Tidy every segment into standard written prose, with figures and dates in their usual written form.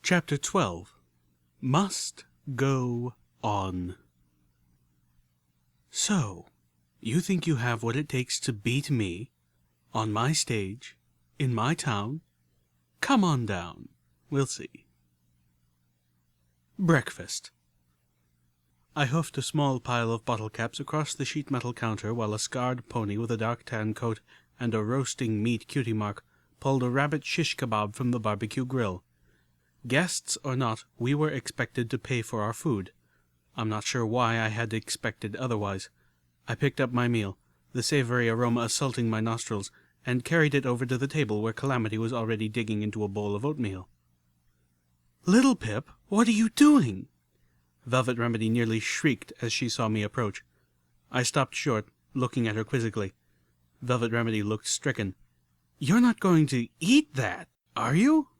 Chapter 12. Must Go On. So, you think you have what it takes to beat me, on my stage, in my town? Come on down. We'll see. Breakfast. I hoofed a small pile of bottle caps across the sheet metal counter while a scarred pony with a dark tan coat and a roasting meat cutie mark pulled a rabbit shish kebab from the barbecue grill. Guests or not, we were expected to pay for our food. I'm not sure why I had expected otherwise. I picked up my meal, the savory aroma assaulting my nostrils, and carried it over to the table where Calamity was already digging into a bowl of oatmeal. "Little Pip, what are you doing?" Velvet Remedy nearly shrieked as she saw me approach. I stopped short, looking at her quizzically. Velvet Remedy looked stricken. "You're not going to eat that, are you?"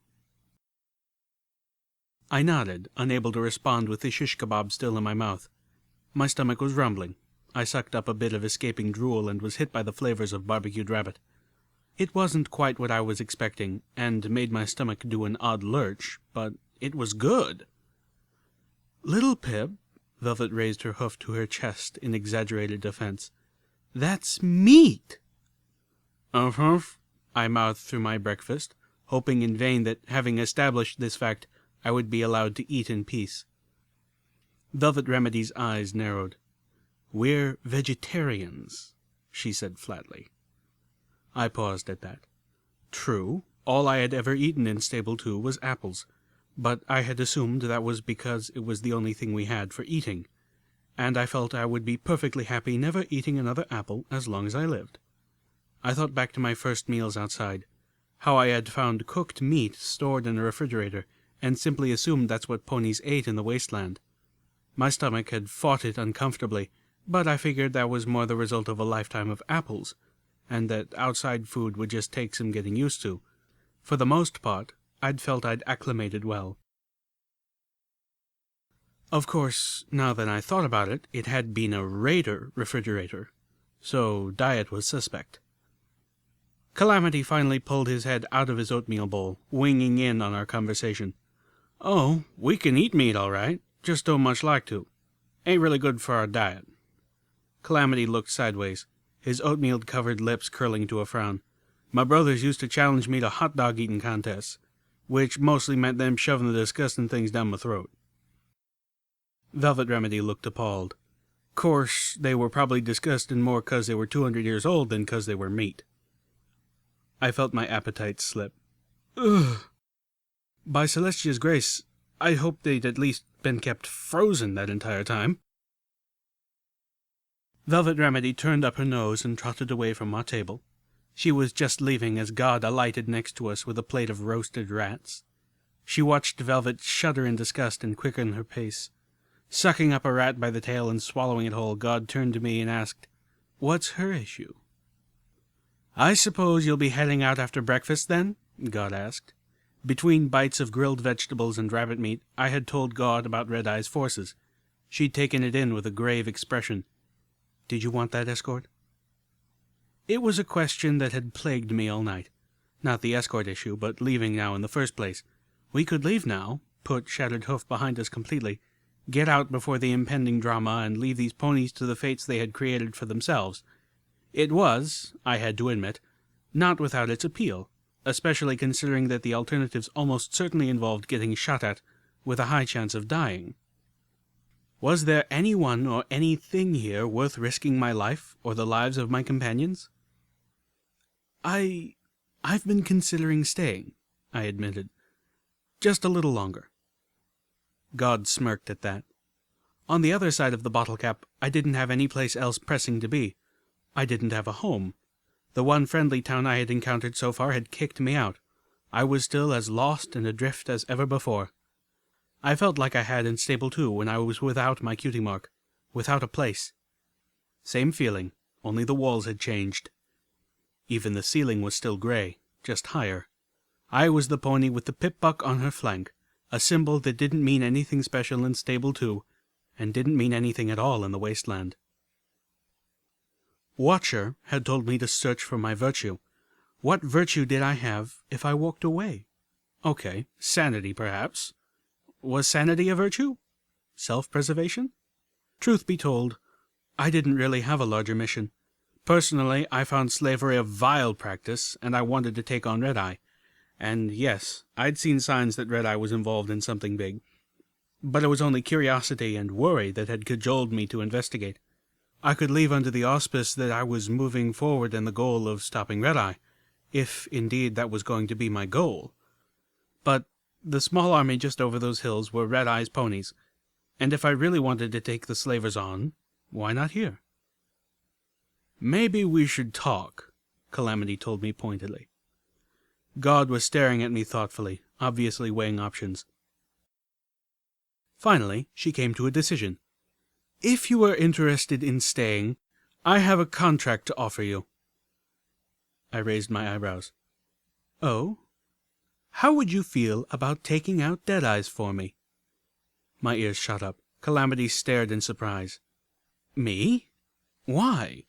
I nodded, unable to respond with the shish kebab still in my mouth. My stomach was rumbling. I sucked up a bit of escaping drool and was hit by the flavors of barbecued rabbit. It wasn't quite what I was expecting, and made my stomach do an odd lurch, but it was good. "Little Pip," Velvet raised her hoof to her chest in exaggerated defense, "that's meat." "Uh-huh," I mouthed through my breakfast, hoping in vain that, having established this fact, I would be allowed to eat in peace. Velvet Remedy's eyes narrowed. "We're vegetarians," she said flatly. I paused at that. True, all I had ever eaten in Stable 2 was apples, but I had assumed that was because it was the only thing we had for eating, and I felt I would be perfectly happy never eating another apple as long as I lived. I thought back to my first meals outside, how I had found cooked meat stored in a refrigerator, and simply assumed that's what ponies ate in the wasteland. My stomach had fought it uncomfortably, but I figured that was more the result of a lifetime of apples, and that outside food would just take some getting used to. For the most part, I'd felt I'd acclimated well. Of course, now that I thought about it, it had been a Raider refrigerator, so diet was suspect. Calamity finally pulled his head out of his oatmeal bowl, winging in on our conversation. "Oh, we can eat meat all right, just don't much like to. Ain't really good for our diet." Calamity looked sideways, his oatmeal-covered lips curling to a frown. "My brothers used to challenge me to hot dog eating contests, which mostly meant them shoving the disgusting things down my throat." Velvet Remedy looked appalled. Course, they were probably disgusting more 'cause they were 200 years old than 'cause they were meat. I felt my appetite slip. Ugh. By Celestia's grace, I hoped they'd at least been kept frozen that entire time. Velvet Remedy turned up her nose and trotted away from our table. She was just leaving as God alighted next to us with a plate of roasted rats. She watched Velvet shudder in disgust and quicken her pace. Sucking up a rat by the tail and swallowing it whole, God turned to me and asked, "What's her issue?" "I suppose you'll be heading out after breakfast, then?" God asked. Between bites of grilled vegetables and rabbit meat, I had told God about Red Eye's forces. She'd taken it in with a grave expression. "Did you want that escort?" It was a question that had plagued me all night. Not the escort issue, but leaving now in the first place. We could leave now, put Shattered Hoof behind us completely, get out before the impending drama, and leave these ponies to the fates they had created for themselves. It was, I had to admit, not without its appeal, especially considering that the alternatives almost certainly involved getting shot at, with a high chance of dying. Was there anyone or anything here worth risking my life, or the lives of my companions? I've been considering staying," I admitted. "Just a little longer." God smirked at that. On the other side of the bottle cap, I didn't have any place else pressing to be. I didn't have a home. The one friendly town I had encountered so far had kicked me out. I was still as lost and adrift as ever before. I felt like I had in Stable 2 when I was without my cutie mark, without a place. Same feeling, only the walls had changed. Even the ceiling was still gray, just higher. I was the pony with the pip-buck on her flank, a symbol that didn't mean anything special in Stable 2, and didn't mean anything at all in the wasteland. Watcher had told me to search for my virtue. What virtue did I have if I walked away? Okay, sanity perhaps. Was sanity a virtue? Self-preservation? Truth be told, I didn't really have a larger mission. Personally, I found slavery a vile practice, and I wanted to take on Red-Eye. And yes, I'd seen signs that Red-Eye was involved in something big. But it was only curiosity and worry that had cajoled me to investigate. I could leave under the auspice that I was moving forward in the goal of stopping Red-Eye, if indeed that was going to be my goal. But the small army just over those hills were Red-Eye's ponies, and if I really wanted to take the slavers on, why not here? Maybe we should talk, Calamity told me pointedly. God was staring at me thoughtfully, obviously weighing options. Finally, she came to a decision. If you are interested in staying, I have a contract to offer you. I raised my eyebrows. Oh? How would you feel about taking out Deadeye's for me? My ears shot up. Calamity stared in surprise. Me? Why?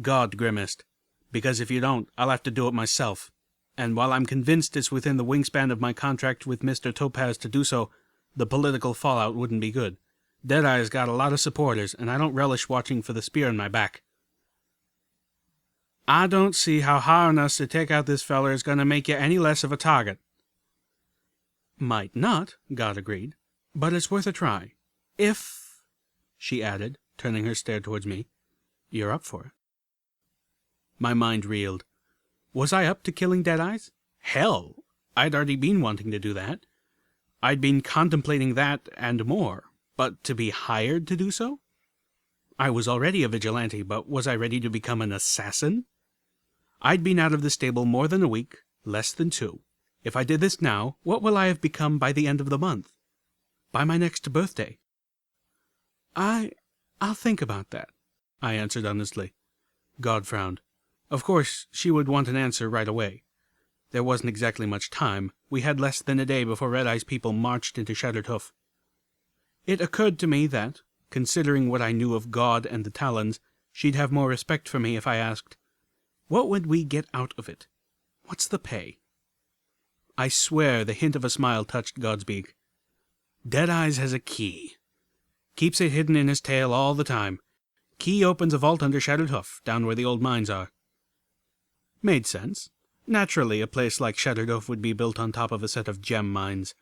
God grimaced. Because if you don't, I'll have to do it myself. And while I'm convinced it's within the wingspan of my contract with Mr. Topaz to do so, the political fallout wouldn't be good. Deadeye's got a lot of supporters, and I don't relish watching for the spear in my back. I don't see how hiring us to take out this feller is going to make you any less of a target. Might not, God agreed, but it's worth a try. If, she added, turning her stare towards me, you're up for it. My mind reeled. Was I up to killing Deadeye's? Hell, I'd already been wanting to do that. I'd been contemplating that and more, but to be hired to do so? I was already a vigilante, but was I ready to become an assassin? I'd been out of the stable more than a week, less than 2. If I did this now, what will I have become by the end of the month? By my next birthday? I'll think about that, I answered honestly. God frowned. Of course, she would want an answer right away. There wasn't exactly much time. We had less than a day before Red-Eye's people marched into Shattered Hoof. It occurred to me that, considering what I knew of God and the Talons, she'd have more respect for me if I asked, what would we get out of it? What's the pay? I swear the hint of a smile touched God's beak. Deadeye's has a key. Keeps it hidden in his tail all the time. Key opens a vault under Shattered Hoof, down where the old mines are. Made sense. Naturally, a place like Shattered Hoof would be built on top of a set of gem mines.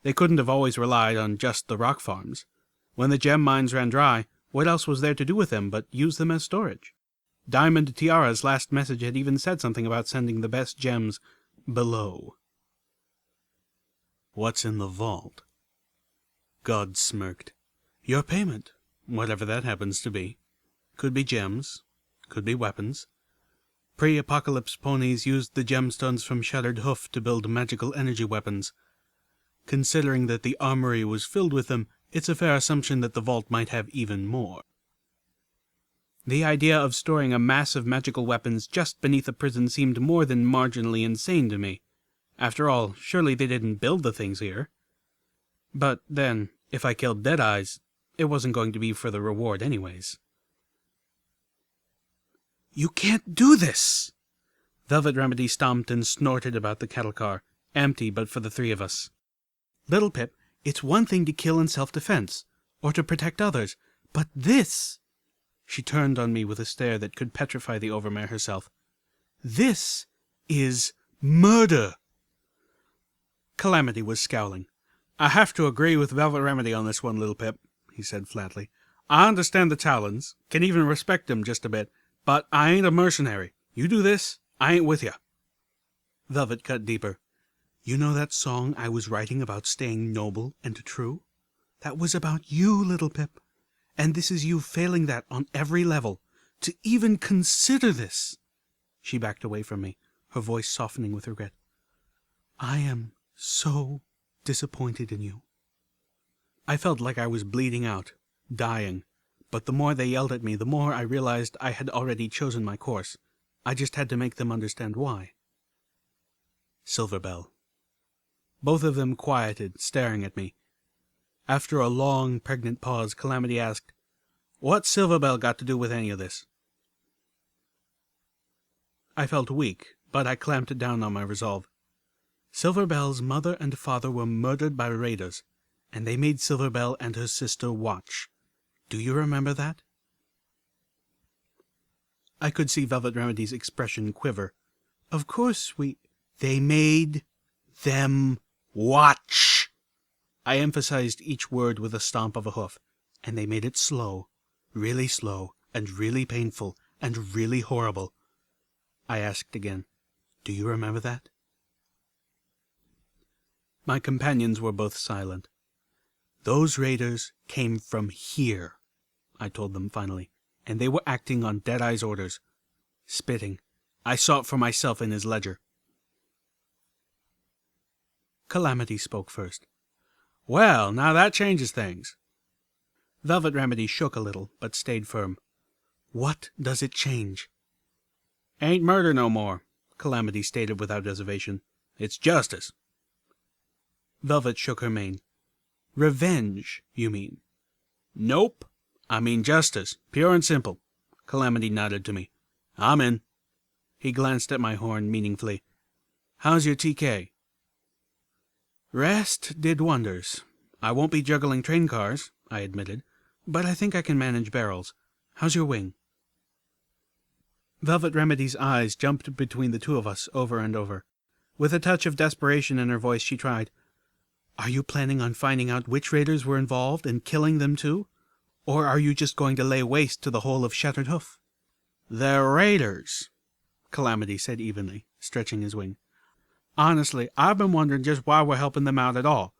They couldn't have always relied on just the rock farms. When the gem mines ran dry, what else was there to do with them but use them as storage? Diamond Tiara's last message had even said something about sending the best gems below. What's in the vault? God smirked. Your payment, whatever that happens to be. Could be gems, could be weapons. Pre-apocalypse ponies used the gemstones from Shattered Hoof to build magical energy weapons. Considering that the armory was filled with them, it's a fair assumption that the vault might have even more. The idea of storing a mass of magical weapons just beneath a prison seemed more than marginally insane to me. After all, surely they didn't build the things here. But then, if I killed Deadeye's, it wasn't going to be for the reward anyways. You can't do this! Velvet Remedy stomped and snorted about the cattle car, empty but for the 3 of us. Little Pip, it's one thing to kill in self-defense, or to protect others, but this... She turned on me with a stare that could petrify the overmare herself. This is murder! Calamity was scowling. I have to agree with Velvet Remedy on this one, Little Pip, he said flatly. I understand the Talons, can even respect them just a bit, but I ain't a mercenary. You do this, I ain't with ya. Velvet cut deeper. You know that song I was writing about staying noble and true? That was about you, Little Pip. And this is you failing that on every level. To even consider this. She backed away from me, her voice softening with regret. I am so disappointed in you. I felt like I was bleeding out, dying. But the more they yelled at me, the more I realized I had already chosen my course. I just had to make them understand why. Silverbell. Both of them quieted, staring at me. After a long, pregnant pause, Calamity asked, What's Silverbell got to do with any of this? I felt weak, but I clamped down on my resolve. Silverbell's mother and father were murdered by raiders, and they made Silverbell and her sister watch. Do you remember that?" I could see Velvet Remedy's expression quiver. "Of course They made them watch." I emphasized each word with a stomp of a hoof, and they made it slow, and really painful, and really horrible. I asked again, "Do you remember that?" My companions were both silent. "Those raiders came from here," I told them finally, "and they were acting on Deadeye's orders." Spitting, I saw it for myself in his ledger. Calamity spoke first. "Well, now that changes things." Velvet Remedy shook a little, but stayed firm. "What does it change?" "Ain't murder no more," Calamity stated without reservation. "It's justice." Velvet shook her mane. "Revenge, you mean?" "Nope. I mean justice, pure and simple." Calamity nodded to me. "I'm in." He glanced at my horn meaningfully. "How's your TK?" "Rest did wonders. I won't be juggling train cars," I admitted, "but I think I can manage barrels. How's your wing?" Velvet Remedy's eyes jumped between the two of us over and over. With a touch of desperation in her voice, she tried, "Are you planning on finding out which raiders were involved and killing them too? Or are you just going to lay waste to the whole of Shattered Hoof?" "They're raiders," Calamity said evenly, stretching his wing. "Honestly, I've been wondering just why we're helping them out at all.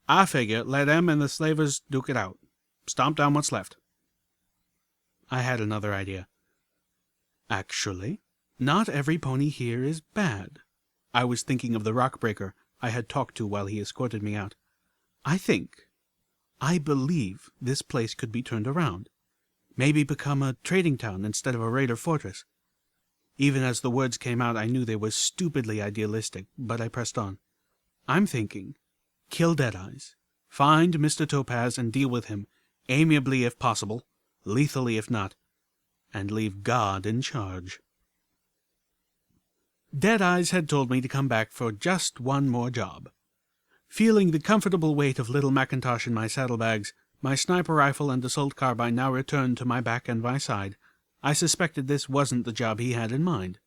I figure let them and the slavers duke it out. Stomp down what's left." I had another idea. "Actually, not every pony here is bad." I was thinking of the rock-breaker I had talked to while he escorted me out. I believe this place could be turned around. Maybe become a trading town instead of a raider fortress." Even as the words came out, I knew they were stupidly idealistic, but I pressed on. "I'm thinking, kill Deadeyes, find Mr. Topaz and deal with him, amiably if possible, lethally if not, and leave God in charge." Deadeyes had told me to come back for just one more job. Feeling the comfortable weight of little Macintosh in my saddlebags, my sniper rifle and assault carbine now returned to my back and my side, I suspected this wasn't the job he had in mind.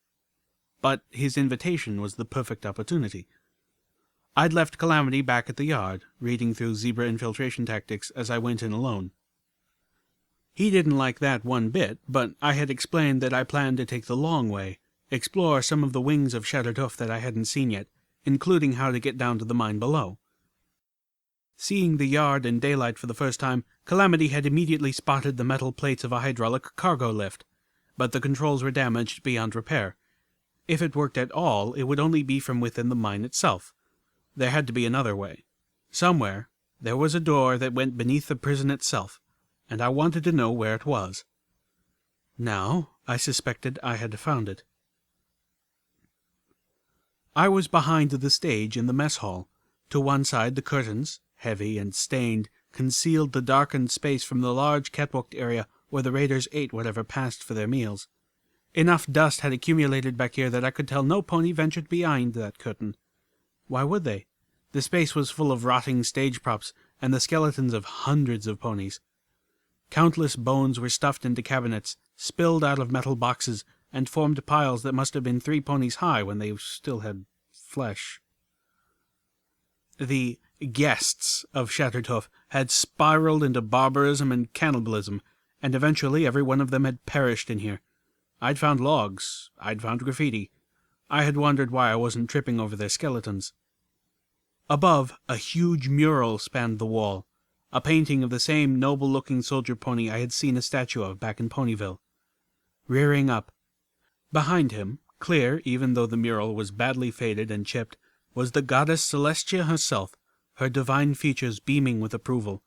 But his invitation was the perfect opportunity. I'd left Calamity back at the yard, reading through Zebra Infiltration Tactics as I went in alone. He didn't like that one bit, but I had explained that I planned to take the long way, explore some of the wings of Shattered Hoof that I hadn't seen yet, including how to get down to the mine below. Seeing the yard in daylight for the first time, Calamity had immediately spotted the metal plates of a hydraulic cargo lift, but the controls were damaged beyond repair. If it worked at all, it would only be from within the mine itself. There had to be another way. Somewhere, there was a door that went beneath the prison itself, and I wanted to know where it was. Now, I suspected I had found it. I was behind the stage in the mess hall. To one side, the curtains, heavy and stained, concealed the darkened space from the large catwalked area where the raiders ate whatever passed for their meals. Enough dust had accumulated back here that I could tell no pony ventured behind that curtain. Why would they? The space was full of rotting stage props and the skeletons of hundreds of ponies. Countless bones were stuffed into cabinets, spilled out of metal boxes, and formed piles that must have been 3 ponies high when they still had flesh. The guests of Shattered Hoof had spiraled into barbarism and cannibalism, and eventually every one of them had perished in here. I'd found logs. I'd found graffiti. I had wondered why I wasn't tripping over their skeletons. Above, a huge mural spanned the wall, a painting of the same noble-looking soldier pony I had seen a statue of back in Ponyville. Rearing up, behind him, clear even though the mural was badly faded and chipped, was the goddess Celestia herself, her divine features beaming with approval.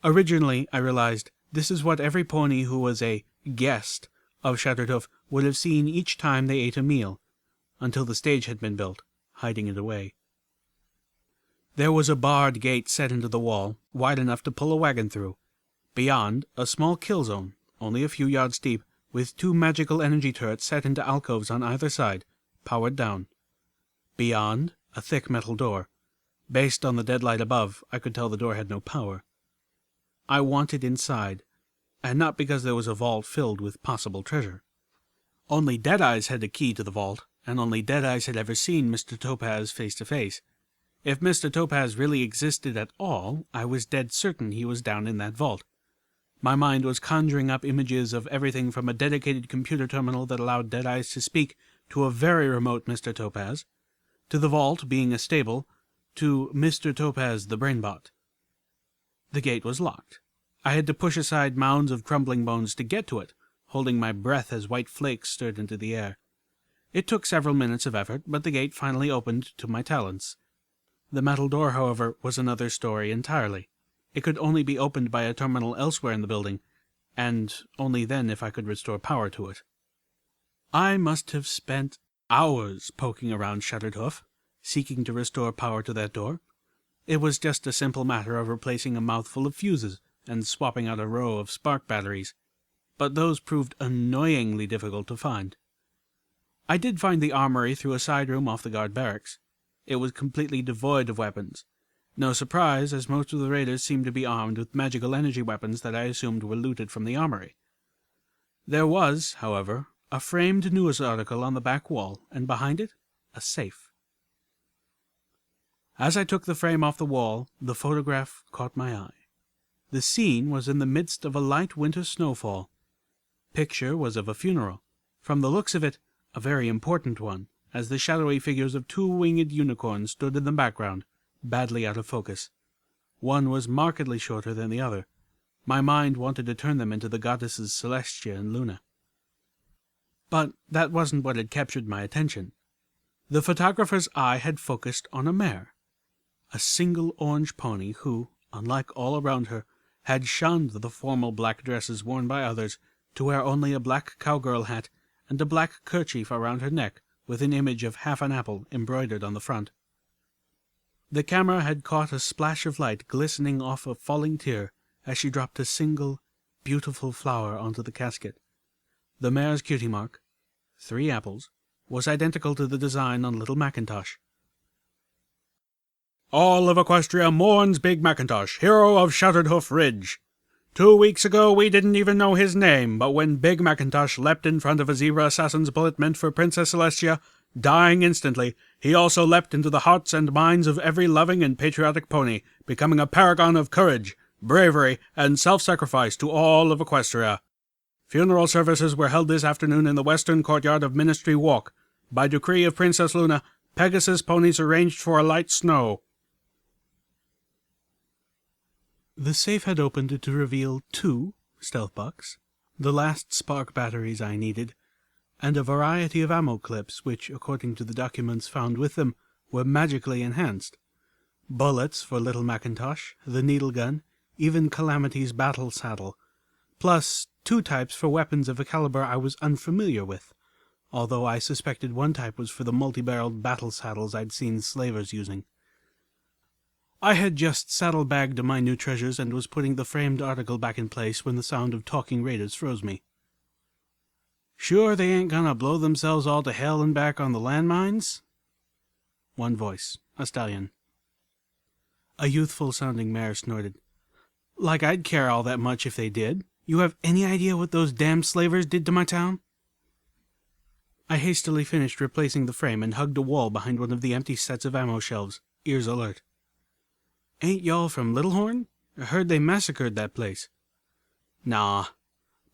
Originally, I realized, this is what every pony who was a guest of Shattered Hoof would have seen each time they ate a meal, until the stage had been built, hiding it away. There was a barred gate set into the wall, wide enough to pull a wagon through. Beyond, a small kill zone, only a few yards deep, with 2 magical energy turrets set into alcoves on either side, powered down. Beyond, a thick metal door. Based on the dead light above, I could tell the door had no power. I wanted inside, and not because there was a vault filled with possible treasure. Only Deadeyes had a key to the vault, and only Deadeyes had ever seen Mr. Topaz face to face. If Mr. Topaz really existed at all, I was dead certain he was down in that vault. My mind was conjuring up images of everything from a dedicated computer terminal that allowed Deadeyes to speak to a very remote Mr. Topaz, to the vault being a stable, to Mr. Topaz the brainbot. The gate was locked. I had to push aside mounds of crumbling bones to get to it, holding my breath as white flakes stirred into the air. It took several minutes of effort, but the gate finally opened to my talents. The metal door, however, was another story entirely. It could only be opened by a terminal elsewhere in the building, and only then if I could restore power to it. I must have spent hours poking around Shattered Hoof, seeking to restore power to that door. It was just a simple matter of replacing a mouthful of fuses and swapping out a row of spark batteries, but those proved annoyingly difficult to find. I did find the armory through a side room off the guard barracks. It was completely devoid of weapons. No surprise, as most of the raiders seemed to be armed with magical energy weapons that I assumed were looted from the armory. There was, however, a framed news article on the back wall, and behind it, a safe. As I took the frame off the wall, the photograph caught my eye. The scene was in the midst of a light winter snowfall. Picture was of a funeral. From the looks of it, a very important one, as the shadowy figures of two winged unicorns stood in the background, badly out of focus. One was markedly shorter than the other. My mind wanted to turn them into the goddesses Celestia and Luna. But that wasn't what had captured my attention. The photographer's eye had focused on a mare, a single orange pony who, unlike all around her, had shunned the formal black dresses worn by others to wear only a black cowgirl hat and a black kerchief around her neck with an image of half an apple embroidered on the front. The camera had caught a splash of light glistening off a falling tear as she dropped a single, beautiful flower onto the casket. The mare's cutie mark, 3 apples, was identical to the design on Little Macintosh. All of Equestria mourns Big Macintosh, hero of Shattered Hoof Ridge. 2 weeks ago we didn't even know his name, but when Big Macintosh leapt in front of a zebra assassin's bullet meant for Princess Celestia, dying instantly, he also leapt into the hearts and minds of every loving and patriotic pony, becoming a paragon of courage, bravery, and self-sacrifice to all of Equestria. Funeral services were held this afternoon in the western courtyard of Ministry Walk. By decree of Princess Luna, Pegasus ponies arranged for a light snow. The safe had opened to reveal 2 stealth bucks, the last spark batteries I needed, and a variety of ammo clips which, according to the documents found with them, were magically enhanced. Bullets for Little Macintosh, the needle gun, even Calamity's battle saddle, plus 2 types for weapons of a caliber I was unfamiliar with, although I suspected one type was for the multi-barreled battle saddles I'd seen slavers using. I had just saddlebagged my new treasures and was putting the framed article back in place when the sound of talking raiders froze me. "Sure they ain't gonna blow themselves all to hell and back on the landmines?" One voice, a stallion. A youthful-sounding mare snorted. "Like I'd care all that much if they did. You have any idea what those damned slavers did to my town?" I hastily finished replacing the frame and hugged a wall behind one of the empty sets of ammo shelves, ears alert. "Ain't y'all from Littlehorn? I heard they massacred that place." "Nah,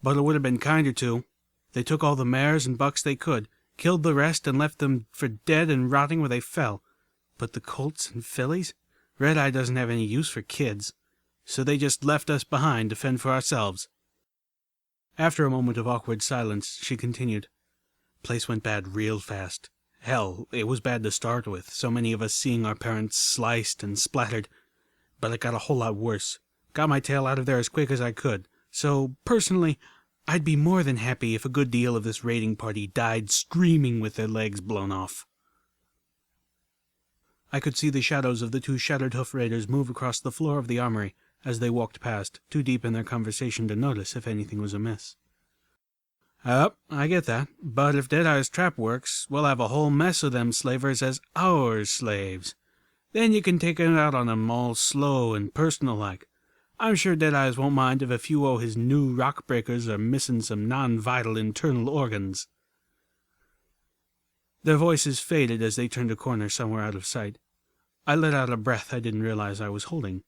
but it would have been kinder to. They took all the mares and bucks they could, killed the rest and left them for dead and rotting where they fell. But the colts and fillies? Red-Eye doesn't have any use for kids, so they just left us behind to fend for ourselves." After a moment of awkward silence, she continued. "Place went bad real fast. Hell, it was bad to start with, so many of us seeing our parents sliced and splattered. But it got a whole lot worse. Got my tail out of there as quick as I could. So, personally, I'd be more than happy if a good deal of this raiding party died screaming with their legs blown off." I could see the shadows of the 2 Shattered Hoof raiders move across the floor of the armory as they walked past, too deep in their conversation to notice if anything was amiss. I get that. But if Deadeye's trap works, we'll have a whole mess of them slavers as our slaves. Then you can take it out on 'em all slow and personal-like. I'm sure Deadeyes won't mind if a few o' his new rock-breakers are missing some non-vital internal organs." Their voices faded as they turned a corner somewhere out of sight. I let out a breath I didn't realize I was holding.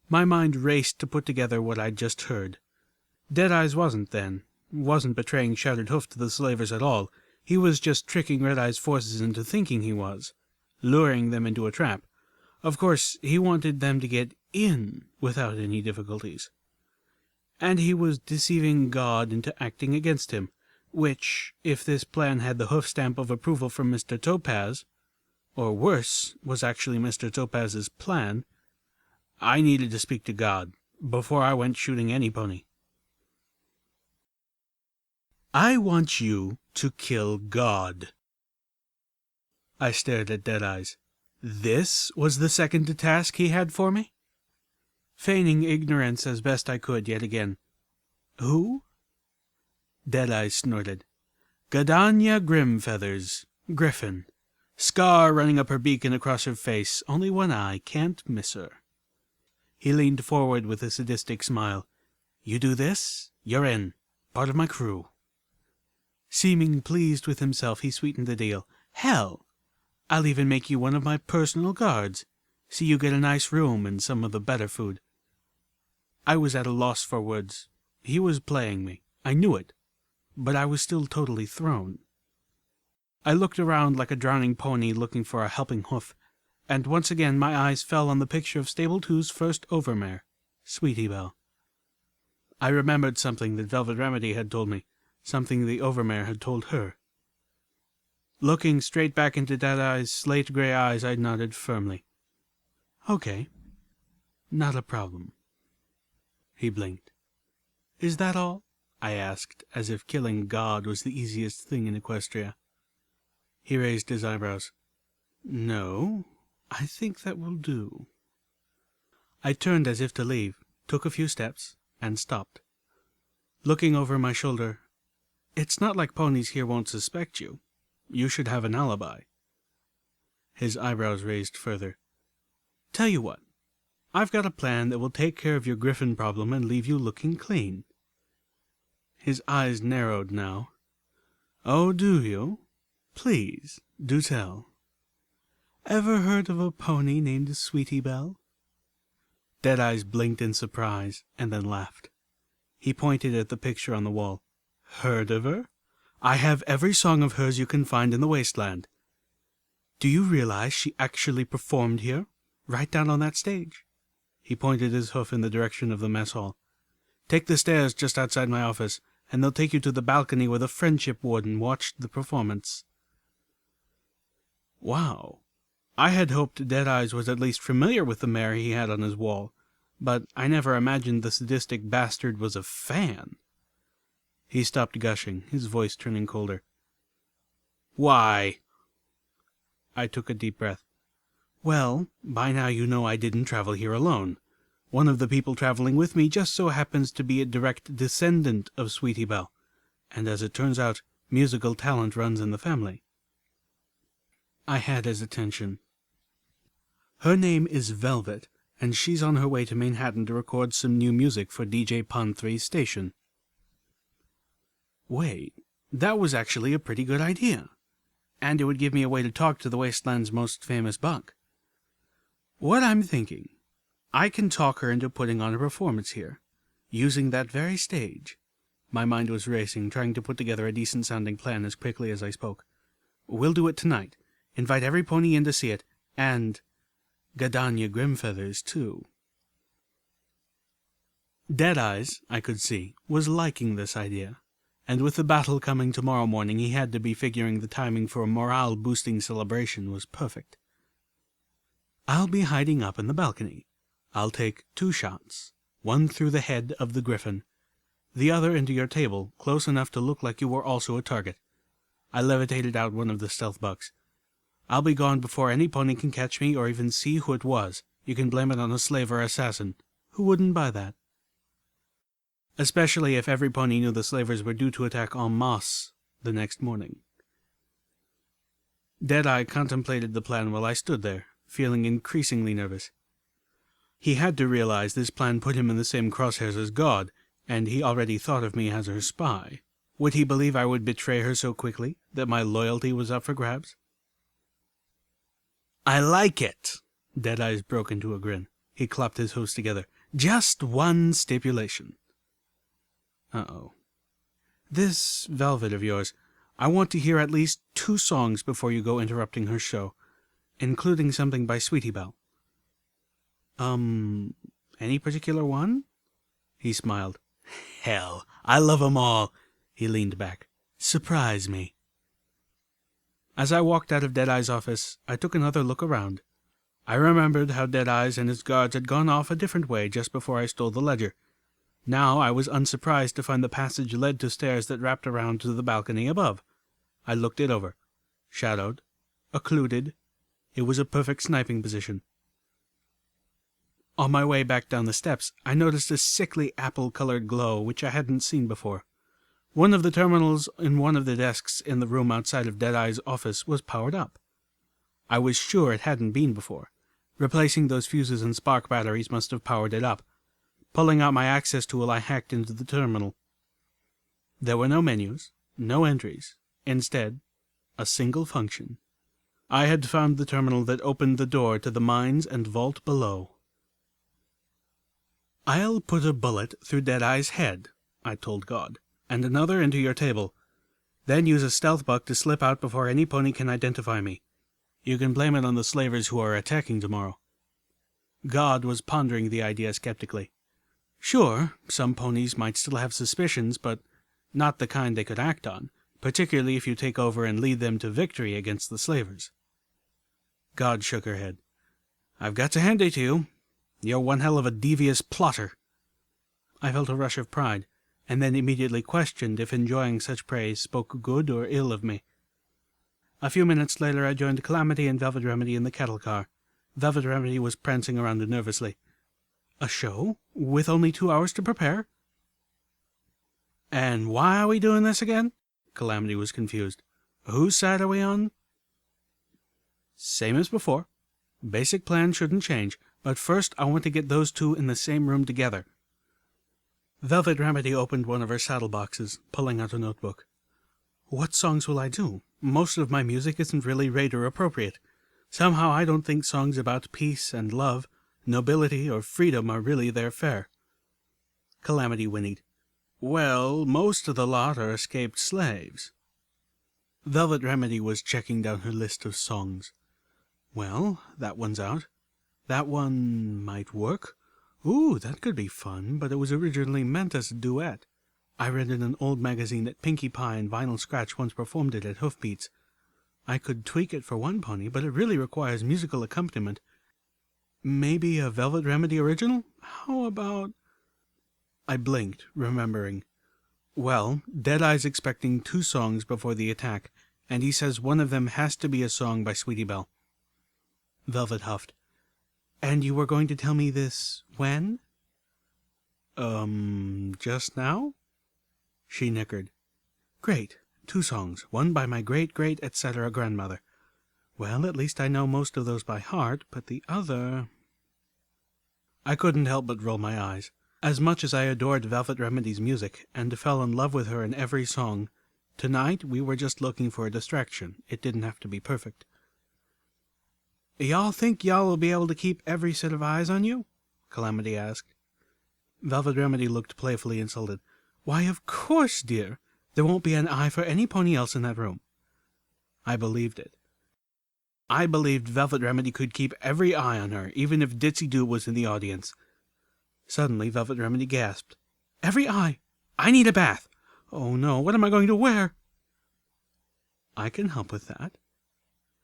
My mind raced to put together what I'd just heard. Deadeyes wasn't betraying Shattered Hoof to the slavers at all. He was just tricking Red-Eye's forces into thinking he was, luring them into a trap. Of course, he wanted them to get in without any difficulties. And he was deceiving God into acting against him, which, if this plan had the hoof stamp of approval from Mr. Topaz, or worse, was actually Mr. Topaz's plan, I needed to speak to God before I went shooting any pony. "I want you to kill God." I stared at Deadeyes. This was the second task he had for me? Feigning ignorance as best I could yet again. "Who?" Deadeyes snorted. "Gadanya Grimfeathers, Griffin. Scar running up her beak and across her face, only one eye, can't miss her." He leaned forward with a sadistic smile. "You do this, you're in. Part of my crew." Seeming pleased with himself, he sweetened the deal. "Hell, I'll even make you one of my personal guards. See you get a nice room and some of the better food." I was at a loss for words. He was playing me. I knew it. But I was still totally thrown. I looked around like a drowning pony looking for a helping hoof, and once again my eyes fell on the picture of Stable 2's first overmare, Sweetie Belle. I remembered something that Velvet Remedy had told me, something the overmare had told her. Looking straight back into Deadeye's slate-gray eyes, I nodded firmly. "Okay. Not a problem." He blinked. "Is that all?" I asked, as if killing God was the easiest thing in Equestria. He raised his eyebrows. "No, I think that will do." I turned as if to leave, took a few steps, and stopped. Looking over my shoulder, "It's not like ponies here won't suspect you. You should have an alibi." His eyebrows raised further. "Tell you what, I've got a plan that will take care of your griffin problem and leave you looking clean." His eyes narrowed now. "Oh, do you? Please, do tell. Ever heard of a pony named Sweetie Belle?" Deadeyes blinked in surprise, and then laughed. He pointed at the picture on the wall. "Heard of her? I have every song of hers you can find in the wasteland. Do you realize she actually performed here, right down on that stage?" He pointed his hoof in the direction of the mess hall. "Take the stairs just outside my office, and they'll take you to the balcony where the Friendship Warden watched the performance." Wow. I had hoped Deadeyes was at least familiar with the mare he had on his wall, but I never imagined the sadistic bastard was a fan. He stopped gushing, his voice turning colder. "Why?" I took a deep breath. "Well, by now you know I didn't travel here alone. One of the people traveling with me just so happens to be a direct descendant of Sweetie Belle, and as it turns out, musical talent runs in the family." I had his attention. "Her name is Velvet, and she's on her way to Manhattan to record some new music for DJ Pond 3's station." Wait, that was actually a pretty good idea. And it would give me a way to talk to the Wasteland's most famous buck. What I'm thinking, I can talk her into putting on a performance here, using that very stage. My mind was racing, trying to put together a decent-sounding plan as quickly as I spoke. "We'll do it tonight. Invite every pony in to see it, and Gadanya Grimfeathers, too." Deadeyes, I could see, was liking this idea. And with the battle coming tomorrow morning, he had to be figuring the timing for a morale-boosting celebration was perfect. "I'll be hiding up in the balcony. I'll take 2 shots, one through the head of the griffin, the other into your table, close enough to look like you were also a target." I levitated out one of the stealth bucks. "I'll be gone before any pony can catch me or even see who it was. You can blame it on a slave or assassin. Who wouldn't buy that?" especially if every pony knew the slavers were due to attack en masse the next morning. Deadeye contemplated the plan while I stood there, feeling increasingly nervous. He had to realize this plan put him in the same crosshairs as God, and he already thought of me as her spy. Would he believe I would betray her so quickly, that my loyalty was up for grabs? "I like it!" Deadeyes broke into a grin. He clapped his hooves together. "Just one stipulation." Uh-oh. "This Velvet of yours, I want to hear at least 2 songs before you go interrupting her show, including something by Sweetie Belle." Any particular one?" He smiled. "Hell, I love 'em all." He leaned back. "Surprise me." As I walked out of Deadeye's office, I took another look around. I remembered how Deadeyes and his guards had gone off a different way just before I stole the ledger. Now I was unsurprised to find the passage led to stairs that wrapped around to the balcony above. I looked it over. Shadowed. Occluded. It was a perfect sniping position. On my way back down the steps, I noticed a sickly apple-colored glow which I hadn't seen before. One of the terminals in one of the desks in the room outside of Deadeye's office was powered up. I was sure it hadn't been before. Replacing those fuses and spark batteries must have powered it up. Pulling out my access tool, I hacked into the terminal. There were no menus, no entries. Instead, a single function. I had found the terminal that opened the door to the mines and vault below. "I'll put a bullet through Deadeye's head," I told God, "and another into your table. Then use a stealth buck to slip out before any pony can identify me. You can blame it on the slavers who are attacking tomorrow." God was pondering the idea skeptically. Sure, some ponies might still have suspicions, but not the kind they could act on, particularly if you take over and lead them to victory against the slavers. God shook her head. "I've got to hand it to you. You're one hell of a devious plotter." I felt a rush of pride, and then immediately questioned if enjoying such praise spoke good or ill of me. A few minutes later I joined Calamity and Velvet Remedy in the cattle car. Velvet Remedy was prancing around nervously. "A show? With only 2 hours to prepare?" "And why are we doing this again?" Calamity was confused. "Whose side are we on?" "Same as before. Basic plan shouldn't change, but first I want to get those 2 in the same room together." Velvet Remedy opened one of her saddle boxes, pulling out a notebook. "What songs will I do? Most of my music isn't really raider appropriate. Somehow I don't think songs about peace and love, nobility or freedom are really their fare." Calamity whinnied. "Well, most of the lot are escaped slaves." Velvet Remedy was checking down her list of songs. "Well, that one's out. That one might work. Ooh, that could be fun, but it was originally meant as a duet. I read in an old magazine that Pinkie Pie and Vinyl Scratch once performed it at Hoofbeats. I could tweak it for one pony, but it really requires musical accompaniment. Maybe a Velvet Remedy original? How about—" I blinked, remembering. "Well, Deadeye's expecting 2 songs before the attack, and he says one of them has to be a song by Sweetie Belle." Velvet huffed. "And you were going to tell me this when?" Just now?" She nickered. "Great. 2 songs, one by my great-great etc. grandmother. Well, at least I know most of those by heart, but the other—" I couldn't help but roll my eyes. As much as I adored Velvet Remedy's music, and fell in love with her in every song, tonight we were just looking for a distraction. It didn't have to be perfect. "Y'all think y'all will be able to keep every set of eyes on you?" Calamity asked. Velvet Remedy looked playfully insulted. "Why, of course, dear. There won't be an eye for any pony else in that room." I believed it. I believed Velvet Remedy could keep every eye on her, even if Ditsy Doo was in the audience. Suddenly Velvet Remedy gasped. "Every eye! I need a bath! Oh no, what am I going to wear?" "I can help with that."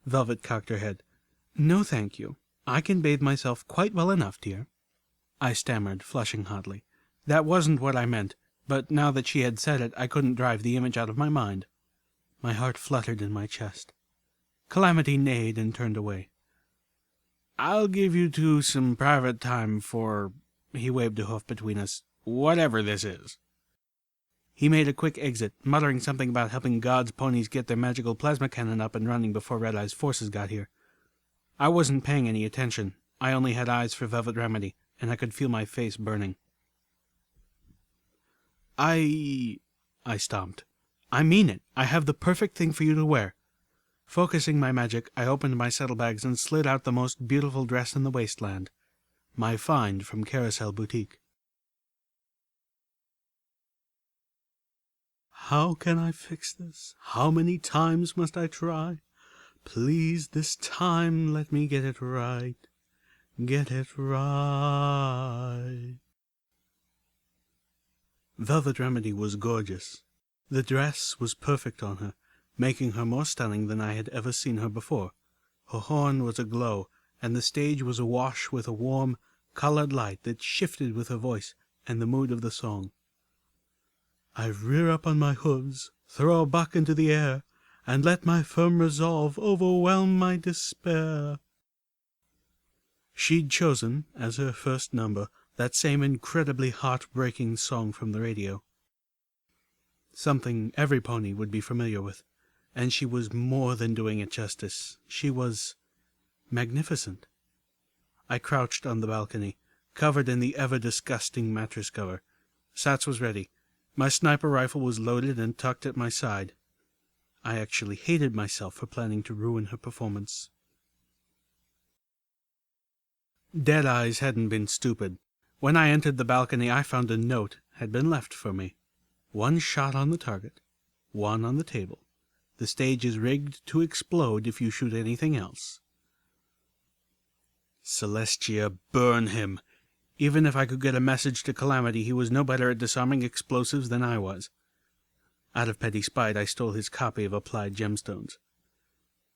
Velvet cocked her head. "No, thank you. I can bathe myself quite well enough, dear." I stammered, flushing hotly. That wasn't what I meant, but now that she had said it, I couldn't drive the image out of my mind. My heart fluttered in my chest. Calamity neighed and turned away. "I'll give you 2 some private time for—" he waved a hoof between us. whatever this is. He made a quick exit, muttering something about helping God's ponies get their magical plasma cannon up and running before Red Eye's forces got here. I wasn't paying any attention. I only had eyes for Velvet Remedy, and I could feel my face burning. I stomped. I mean it. I have the perfect thing for you to wear. Focusing my magic, I opened my saddlebags and slid out the most beautiful dress in the wasteland. My find from Carousel Boutique. How can I fix this? How many times must I try? Please, this time let me get it right. Get it right. Velvet Remedy was gorgeous. The dress was perfect on her, making her more stunning than I had ever seen her before. Her horn was aglow, and the stage was awash with a warm, colored light that shifted with her voice and the mood of the song. I rear up on my hooves, throw a buck into the air, and let my firm resolve overwhelm my despair. She'd chosen, as her first number, that same incredibly heart-breaking song from the radio. Something every pony would be familiar with, and she was more than doing it justice. She was magnificent. I crouched on the balcony, covered in the ever-disgusting mattress cover. Sats was ready. My sniper rifle was loaded and tucked at my side. I actually hated myself for planning to ruin her performance. Deadeyes hadn't been stupid. When I entered the balcony, I found a note had been left for me. 1 shot on the target, 1 on the table. The stage is rigged to explode if you shoot anything else. Celestia, burn him. Even if I could get a message to Calamity, he was no better at disarming explosives than I was. Out of petty spite, I stole his copy of Applied Gemstones.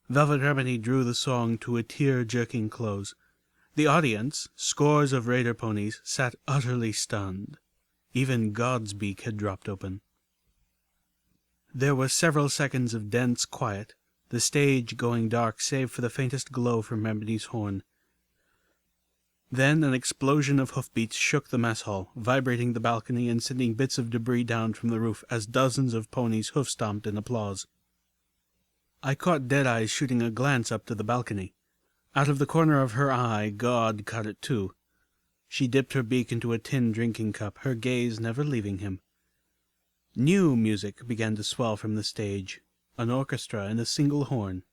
Velvet Remedy drew the song to a tear-jerking close. The audience, scores of raider ponies, sat utterly stunned. Even God's beak had dropped open. There were several seconds of dense quiet, the stage going dark save for the faintest glow from Remedy's horn. Then an explosion of hoofbeats shook the mess hall, vibrating the balcony and sending bits of debris down from the roof as dozens of ponies hoof-stomped in applause. I caught Deadeyes shooting a glance up to the balcony. Out of the corner of her eye, God caught it too. She dipped her beak into a tin drinking cup, her gaze never leaving him. New music began to swell from the stage, an orchestra and a single horn.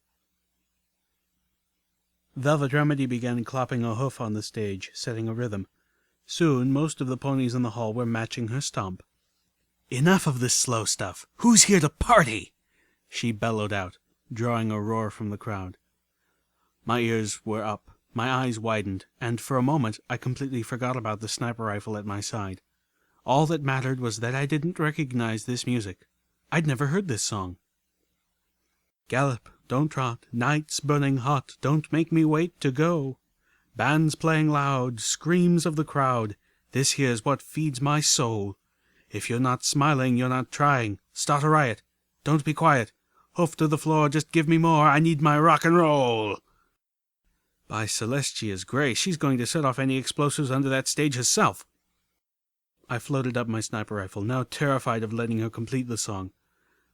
Velvet Remedy began clopping a hoof on the stage, setting a rhythm. Soon most of the ponies in the hall were matching her stomp. "Enough of this slow stuff! Who's here to party?" she bellowed out, drawing a roar from the crowd. My ears were up, my eyes widened, and for a moment I completely forgot about the sniper rifle at my side. All that mattered was that I didn't recognize this music. I'd never heard this song. Gallop, don't trot, night's burning hot, don't make me wait to go. Bands playing loud, screams of the crowd, this here's what feeds my soul. If you're not smiling, you're not trying. Start a riot. Don't be quiet. Hoof to the floor, just give me more, I need my rock and roll. By Celestia's grace, she's going to set off any explosives under that stage herself. I floated up my sniper rifle, now terrified of letting her complete the song.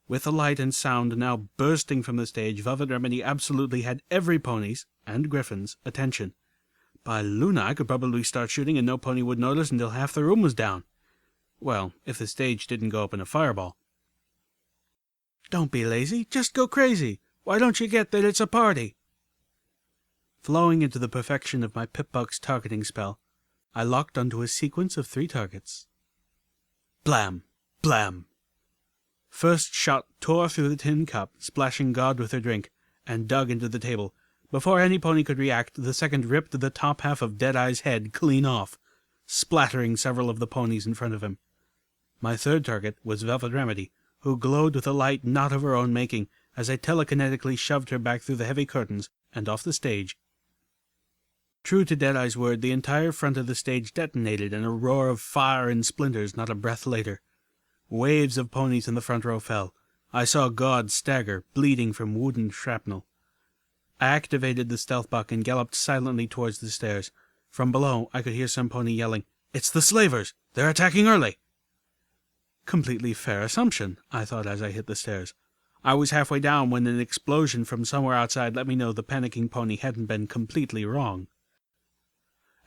With the light and sound now bursting from the stage, Velvet Remedy absolutely had every pony's, and Griffin's, attention. By Luna, I could probably start shooting and no pony would notice until half the room was down. Well, if the stage didn't go up in a fireball. Don't be lazy, just go crazy. Why don't you get that it's a party? Flowing into the perfection of my Pip-Buck's targeting spell, I locked onto a sequence of 3 targets. Blam! Blam! First shot tore through the tin cup, splashing God with her drink, and dug into the table. Before any pony could react, the second ripped the top half of Deadeye's head clean off, splattering several of the ponies in front of him. My third target was Velvet Remedy, who glowed with a light not of her own making, as I telekinetically shoved her back through the heavy curtains and off the stage. True to Deadeye's word, the entire front of the stage detonated in a roar of fire and splinters not a breath later. Waves of ponies in the front row fell. I saw God stagger, bleeding from wooden shrapnel. I activated the stealth buck and galloped silently towards the stairs. From below, I could hear some pony yelling, "It's the slavers! They're attacking early. Completely fair assumption, I thought as I hit the stairs. I was halfway down when an explosion from somewhere outside let me know the panicking pony hadn't been completely wrong.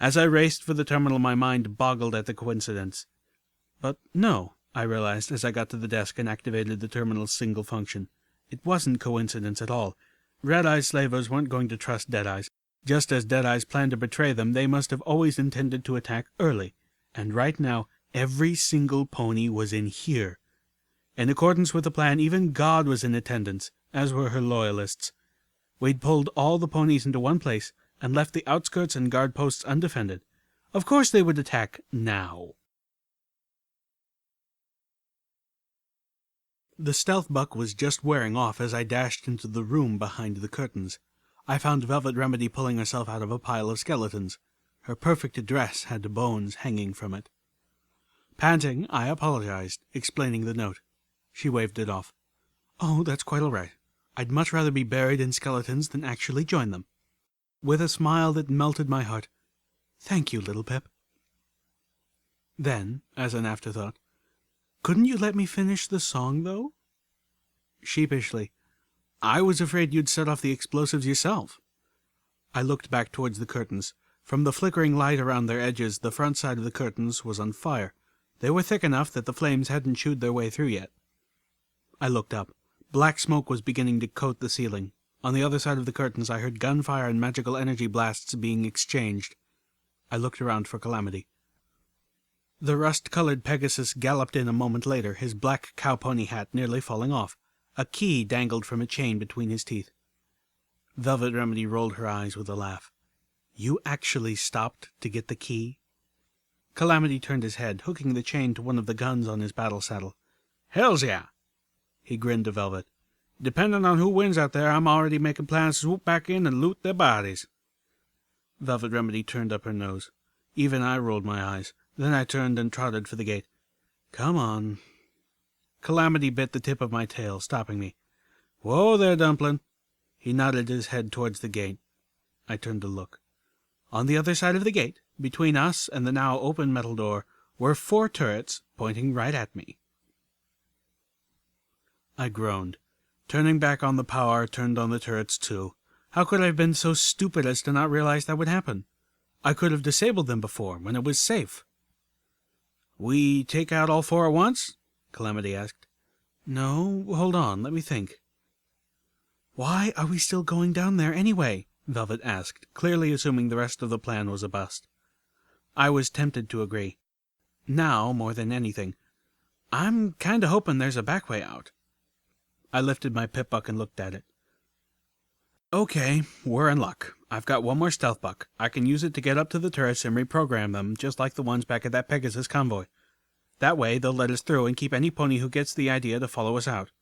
As I raced for the terminal, my mind boggled at the coincidence. But no, I realized as I got to the desk and activated the terminal's single function. It wasn't coincidence at all. Red-Eye's slavers weren't going to trust Deadeye's. Just as Deadeye's planned to betray them, they must have always intended to attack early. And right now, every single pony was in here. In accordance with the plan, even God was in attendance, as were her loyalists. We'd pulled all the ponies into one place and left the outskirts and guard posts undefended. Of course they would attack now. The stealth buck was just wearing off as I dashed into the room behind the curtains. I found Velvet Remedy pulling herself out of a pile of skeletons. Her perfect dress had bones hanging from it. Panting, I apologized, explaining the note. She waved it off. "Oh, that's quite all right. I'd much rather be buried in skeletons than actually join them." With a smile that melted my heart, "Thank you, little Pip." Then, as an afterthought, "Couldn't you let me finish the song, though?" Sheepishly, "I was afraid you'd set off the explosives yourself." I looked back towards the curtains. From the flickering light around their edges, the front side of the curtains was on fire. They were thick enough that the flames hadn't chewed their way through yet. I looked up. Black smoke was beginning to coat the ceiling. On the other side of the curtains, I heard gunfire and magical energy blasts being exchanged. I looked around for Calamity. The rust-colored Pegasus galloped in a moment later, his black cow-pony hat nearly falling off. A key dangled from a chain between his teeth. Velvet Remedy rolled her eyes with a laugh. "You actually stopped to get the key?" Calamity turned his head, hooking the chain to one of the guns on his battle saddle. "Hells yeah!" He grinned to Velvet. "Depending on who wins out there, I'm already making plans to swoop back in and loot their bodies." Velvet Remedy turned up her nose. Even I rolled my eyes. Then I turned and trotted for the gate. "Come on." Calamity bit the tip of my tail, stopping me. "Whoa there, Dumpling." He nodded his head towards the gate. I turned to look. On the other side of the gate, between us and the now open metal door, were 4 turrets pointing right at me. I groaned. Turning back on the power, turned on the turrets too. How could I have been so stupid as to not realize that would happen? I could have disabled them before, when it was safe. "We take out all 4 at once?" Calamity asked. "No, hold on, let me think." "Why are we still going down there anyway?" Velvet asked, clearly assuming the rest of the plan was a bust. I was tempted to agree. Now, more than anything, I'm kinda hoping there's a back way out. I lifted my pip buck and looked at it. "Okay, we're in luck. I've got one more stealth buck. I can use it to get up to the turrets and reprogram them, just like the ones back at that Pegasus convoy. That way, they'll let us through and keep any pony who gets the idea to follow us out."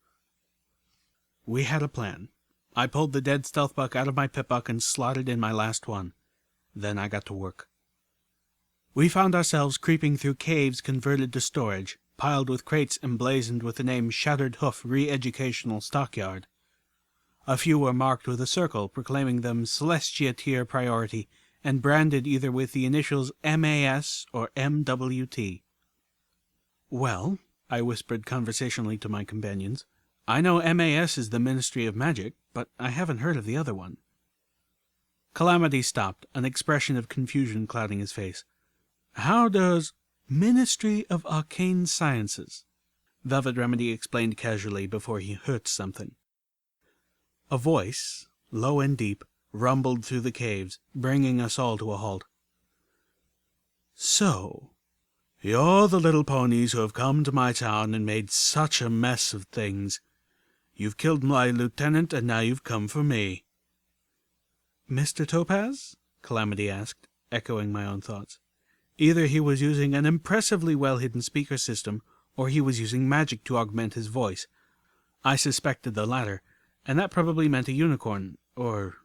We had a plan. I pulled the dead stealth buck out of my pip buck and slotted in my last one. Then I got to work. We found ourselves creeping through caves converted to storage, piled with crates emblazoned with the name Shattered Hoof Re-Educational Stockyard. A few were marked with a circle proclaiming them Celestia Tier Priority and branded either with the initials MAS or MWT. "Well," I whispered conversationally to my companions, "I know MAS is the Ministry of Magic, but I haven't heard of the other one." Calamity stopped, an expression of confusion clouding his face. "How does—" "Ministry of Arcane Sciences," Velvet Remedy explained casually before he hurt something. A voice, low and deep, rumbled through the caves, bringing us all to a halt. "So, you're the little ponies who have come to my town and made such a mess of things. You've killed my lieutenant, and now you've come for me." "Mr. Topaz?" Calamity asked, echoing my own thoughts. Either he was using an impressively well-hidden speaker system, or he was using magic to augment his voice. I suspected the latter, and that probably meant a unicorn, or,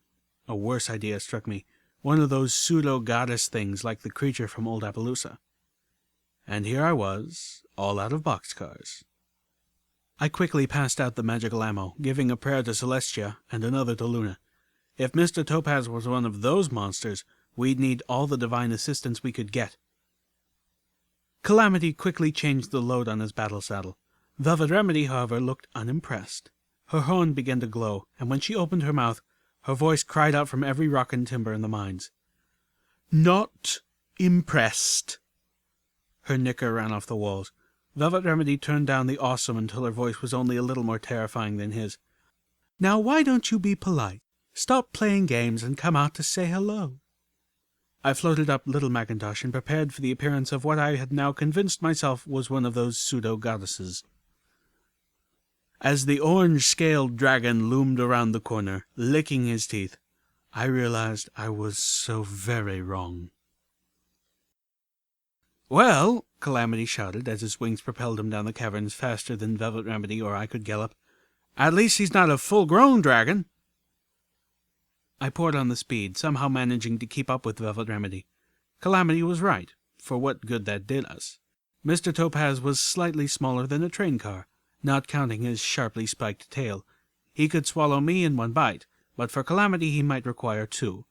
a worse idea struck me, one of those pseudo-goddess things like the creature from old Appaloosa. And here I was, all out of boxcars. I quickly passed out the magical ammo, giving a prayer to Celestia and another to Luna. If Mr. Topaz was one of those monsters, we'd need all the divine assistance we could get. Calamity quickly changed the load on his battle saddle. Velvet Remedy, however, looked unimpressed. Her horn began to glow, and when she opened her mouth, her voice cried out from every rock and timber in the mines. "Not impressed." Her nicker ran off the walls. Velvet Remedy turned down the awesome until her voice was only a little more terrifying than his. "Now why don't you be polite? Stop playing games and come out to say hello." I floated up Little Macintosh and prepared for the appearance of what I had now convinced myself was one of those pseudo-goddesses. As the orange-scaled dragon loomed around the corner, licking his teeth, I realized I was so very wrong. "Well," Calamity shouted as his wings propelled him down the caverns faster than Velvet Remedy or I could gallop, "at least he's not a full-grown dragon." I poured on the speed, somehow managing to keep up with Velvet Remedy. Calamity was right, for what good that did us. Mr. Topaz was slightly smaller than a train car, not counting his sharply spiked tail. He could swallow me in one bite, but for Calamity he might require two.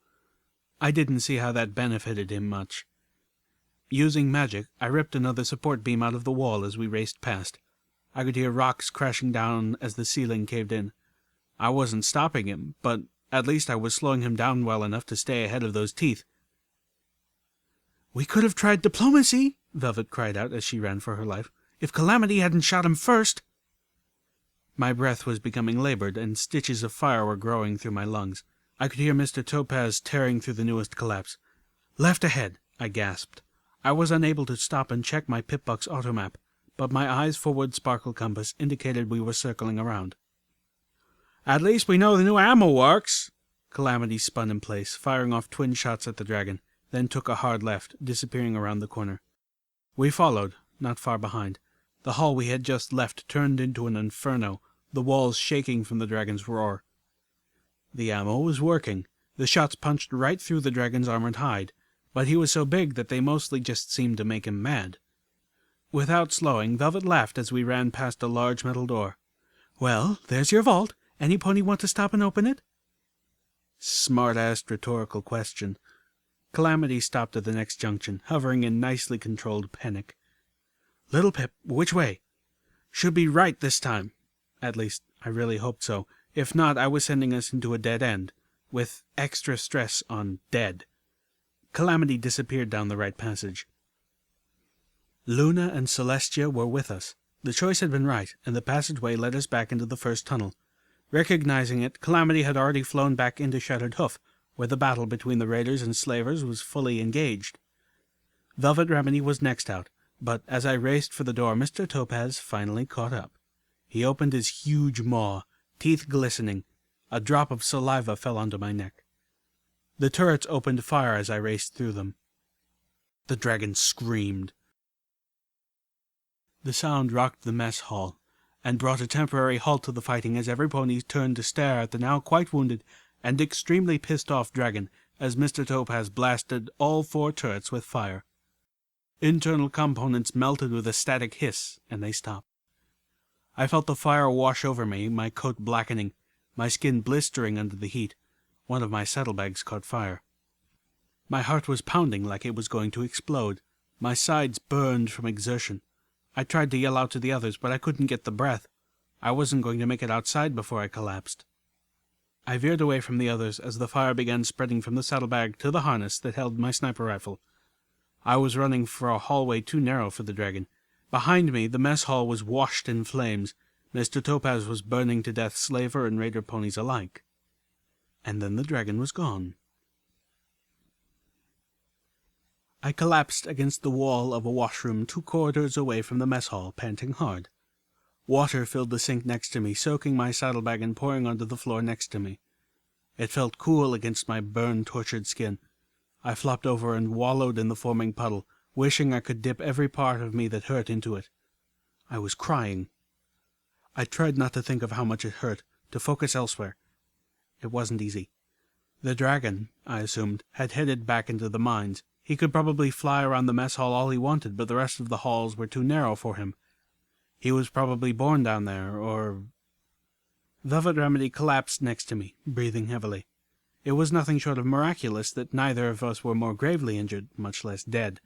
I didn't see how that benefited him much. Using magic, I ripped another support beam out of the wall as we raced past. I could hear rocks crashing down as the ceiling caved in. I wasn't stopping him, but at least I was slowing him down well enough to stay ahead of those teeth. "We could have tried diplomacy," Velvet cried out as she ran for her life, "if Calamity hadn't shot him first." My breath was becoming labored, and stitches of fire were growing through my lungs. I could hear Mr. Topaz tearing through the newest collapse. "Left ahead," I gasped. I was unable to stop and check my Pip-Buck's automap, but my eyes forward sparkle compass indicated we were circling around. "At least we know the new ammo works." Calamity spun in place, firing off twin shots at the dragon, then took a hard left, disappearing around the corner. We followed, not far behind. The hall we had just left turned into an inferno, the walls shaking from the dragon's roar. The ammo was working. The shots punched right through the dragon's armored hide, but he was so big that they mostly just seemed to make him mad. Without slowing, Velvet laughed as we ran past a large metal door. "Well, there's your vault. Any pony want to stop and open it?" Smart-assed rhetorical question. Calamity stopped at the next junction, hovering in nicely controlled panic. "Little Pip, which way?" "Should be right this time." At least, I really hoped so. If not, I was sending us into a dead end, with extra stress on dead. Calamity disappeared down the right passage. Luna and Celestia were with us. The choice had been right, and the passageway led us back into the first tunnel. Recognizing it, Calamity had already flown back into Shattered Hoof, where the battle between the raiders and slavers was fully engaged. Velvet Remedy was next out, but as I raced for the door, Mr. Topaz finally caught up. He opened his huge maw, teeth glistening. A drop of saliva fell onto my neck. The turrets opened fire as I raced through them. The dragon screamed. The sound rocked the mess hall, and brought a temporary halt to the fighting as every pony turned to stare at the now quite wounded and extremely pissed-off dragon as Mr. Topaz blasted all 4 turrets with fire. Internal components melted with a static hiss, and they stopped. I felt the fire wash over me, my coat blackening, my skin blistering under the heat. One of my saddlebags caught fire. My heart was pounding like it was going to explode. My sides burned from exertion. I tried to yell out to the others, but I couldn't get the breath. I wasn't going to make it outside before I collapsed. I veered away from the others as the fire began spreading from the saddlebag to the harness that held my sniper rifle. I was running for a hallway too narrow for the dragon. Behind me, the mess hall was washed in flames. Mr. Topaz was burning to death slaver and raider ponies alike. And then the dragon was gone. I collapsed against the wall of a washroom 2 corridors away from the mess hall, panting hard. Water filled the sink next to me, soaking my saddlebag and pouring onto the floor next to me. It felt cool against my burned, tortured skin. I flopped over and wallowed in the foaming puddle, wishing I could dip every part of me that hurt into it. I was crying. I tried not to think of how much it hurt, to focus elsewhere. It wasn't easy. The dragon, I assumed, had headed back into the mines. He could probably fly around the mess hall all he wanted, but the rest of the halls were too narrow for him. He was probably born down there, or... Velvet Remedy collapsed next to me, breathing heavily. It was nothing short of miraculous that neither of us were more gravely injured, much less dead.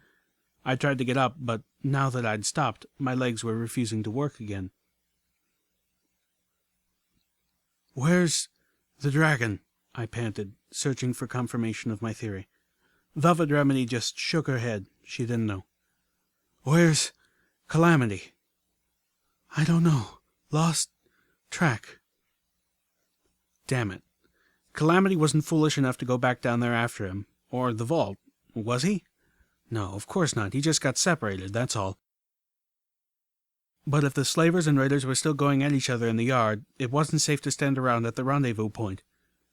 I tried to get up, but now that I'd stopped, my legs were refusing to work again. "Where's the dragon?" I panted, searching for confirmation of my theory. Velvet Remedy just shook her head. She didn't know. "Where's Calamity?" "I don't know. Lost track." Damn it. Calamity wasn't foolish enough to go back down there after him. Or the vault. Was he? No, of course not. He just got separated, that's all. But if the slavers and raiders were still going at each other in the yard, it wasn't safe to stand around at the rendezvous point.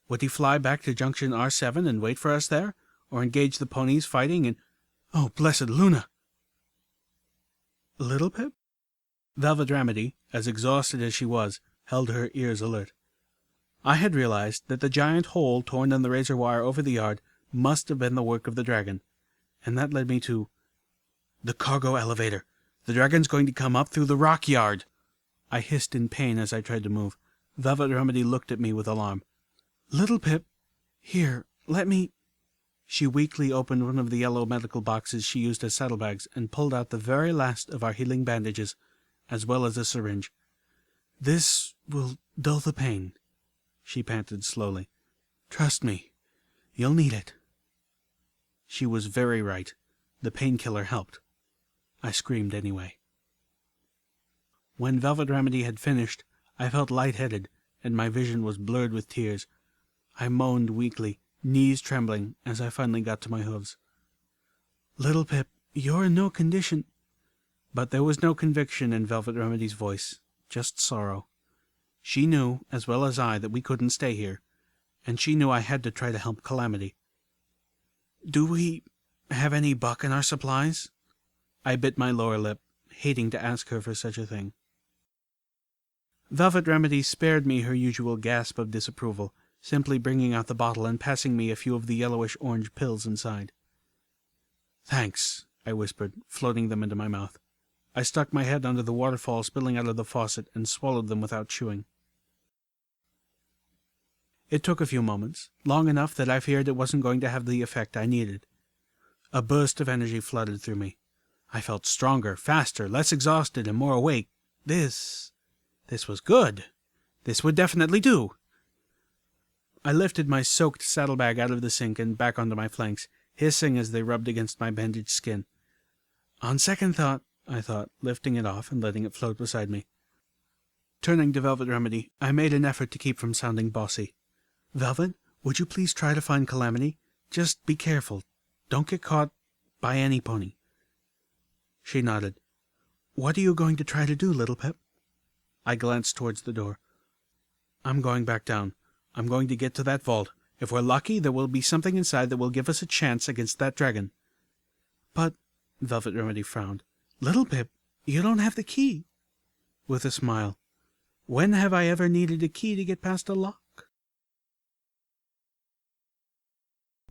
Would he fly back to Junction R7 and wait for us there? Or engage the ponies fighting and... Oh, blessed Luna! Little Pip? Velvet Remedy, as exhausted as she was, held her ears alert. I had realized that the giant hole torn in the razor wire over the yard must have been the work of the dragon, and that led me to... The cargo elevator! The dragon's going to come up through the rock yard! I hissed in pain as I tried to move. Velvet Remedy looked at me with alarm. Little Pip, here, let me... She weakly opened one of the yellow medical boxes she used as saddlebags and pulled out the very last of our healing bandages, as well as a syringe. "This will dull the pain," she panted slowly. "Trust me, you'll need it." She was very right. The painkiller helped. I screamed anyway. When Velvet Remedy had finished, I felt lightheaded, and my vision was blurred with tears. I moaned weakly, knees trembling, as I finally got to my hooves. "Little Pip, you're in no condition—" But there was no conviction in Velvet Remedy's voice, just sorrow. She knew, as well as I, that we couldn't stay here, and she knew I had to try to help Calamity. "Do we have any buck in our supplies?" I bit my lower lip, hating to ask her for such a thing. Velvet Remedy spared me her usual gasp of disapproval, simply bringing out the bottle and passing me a few of the yellowish-orange pills inside. "Thanks," I whispered, floating them into my mouth. I stuck my head under the waterfall spilling out of the faucet and swallowed them without chewing. It took a few moments, long enough that I feared it wasn't going to have the effect I needed. A burst of energy flooded through me. I felt stronger, faster, less exhausted, and more awake. This was good. This would definitely do. I lifted my soaked saddlebag out of the sink and back onto my flanks, hissing as they rubbed against my bandaged skin. On second thought, I thought, lifting it off and letting it float beside me. Turning to Velvet Remedy, I made an effort to keep from sounding bossy. "Velvet, would you please try to find Calamity? Just be careful. Don't get caught by any pony." She nodded. "What are you going to try to do, Little Pip?" I glanced towards the door. "I'm going back down. I'm going to get to that vault. If we're lucky, there will be something inside that will give us a chance against that dragon." "But," Velvet Remedy frowned, "Little Pip, you don't have the key." With a smile. "When have I ever needed a key to get past a lock?"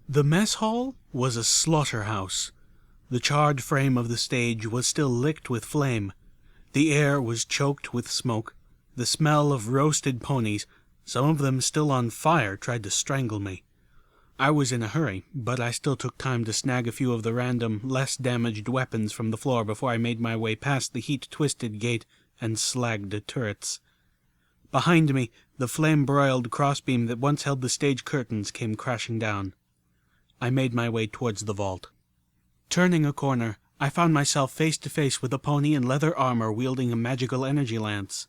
The mess hall was a slaughterhouse. The charred frame of the stage was still licked with flame. The air was choked with smoke. The smell of roasted ponies, some of them still on fire, tried to strangle me. I was in a hurry, but I still took time to snag a few of the random, less damaged weapons from the floor before I made my way past the heat-twisted gate and slagged turrets. Behind me, the flame-broiled crossbeam that once held the stage curtains came crashing down. I made my way towards the vault. Turning a corner, I found myself face to face with a pony in leather armor wielding a magical energy lance.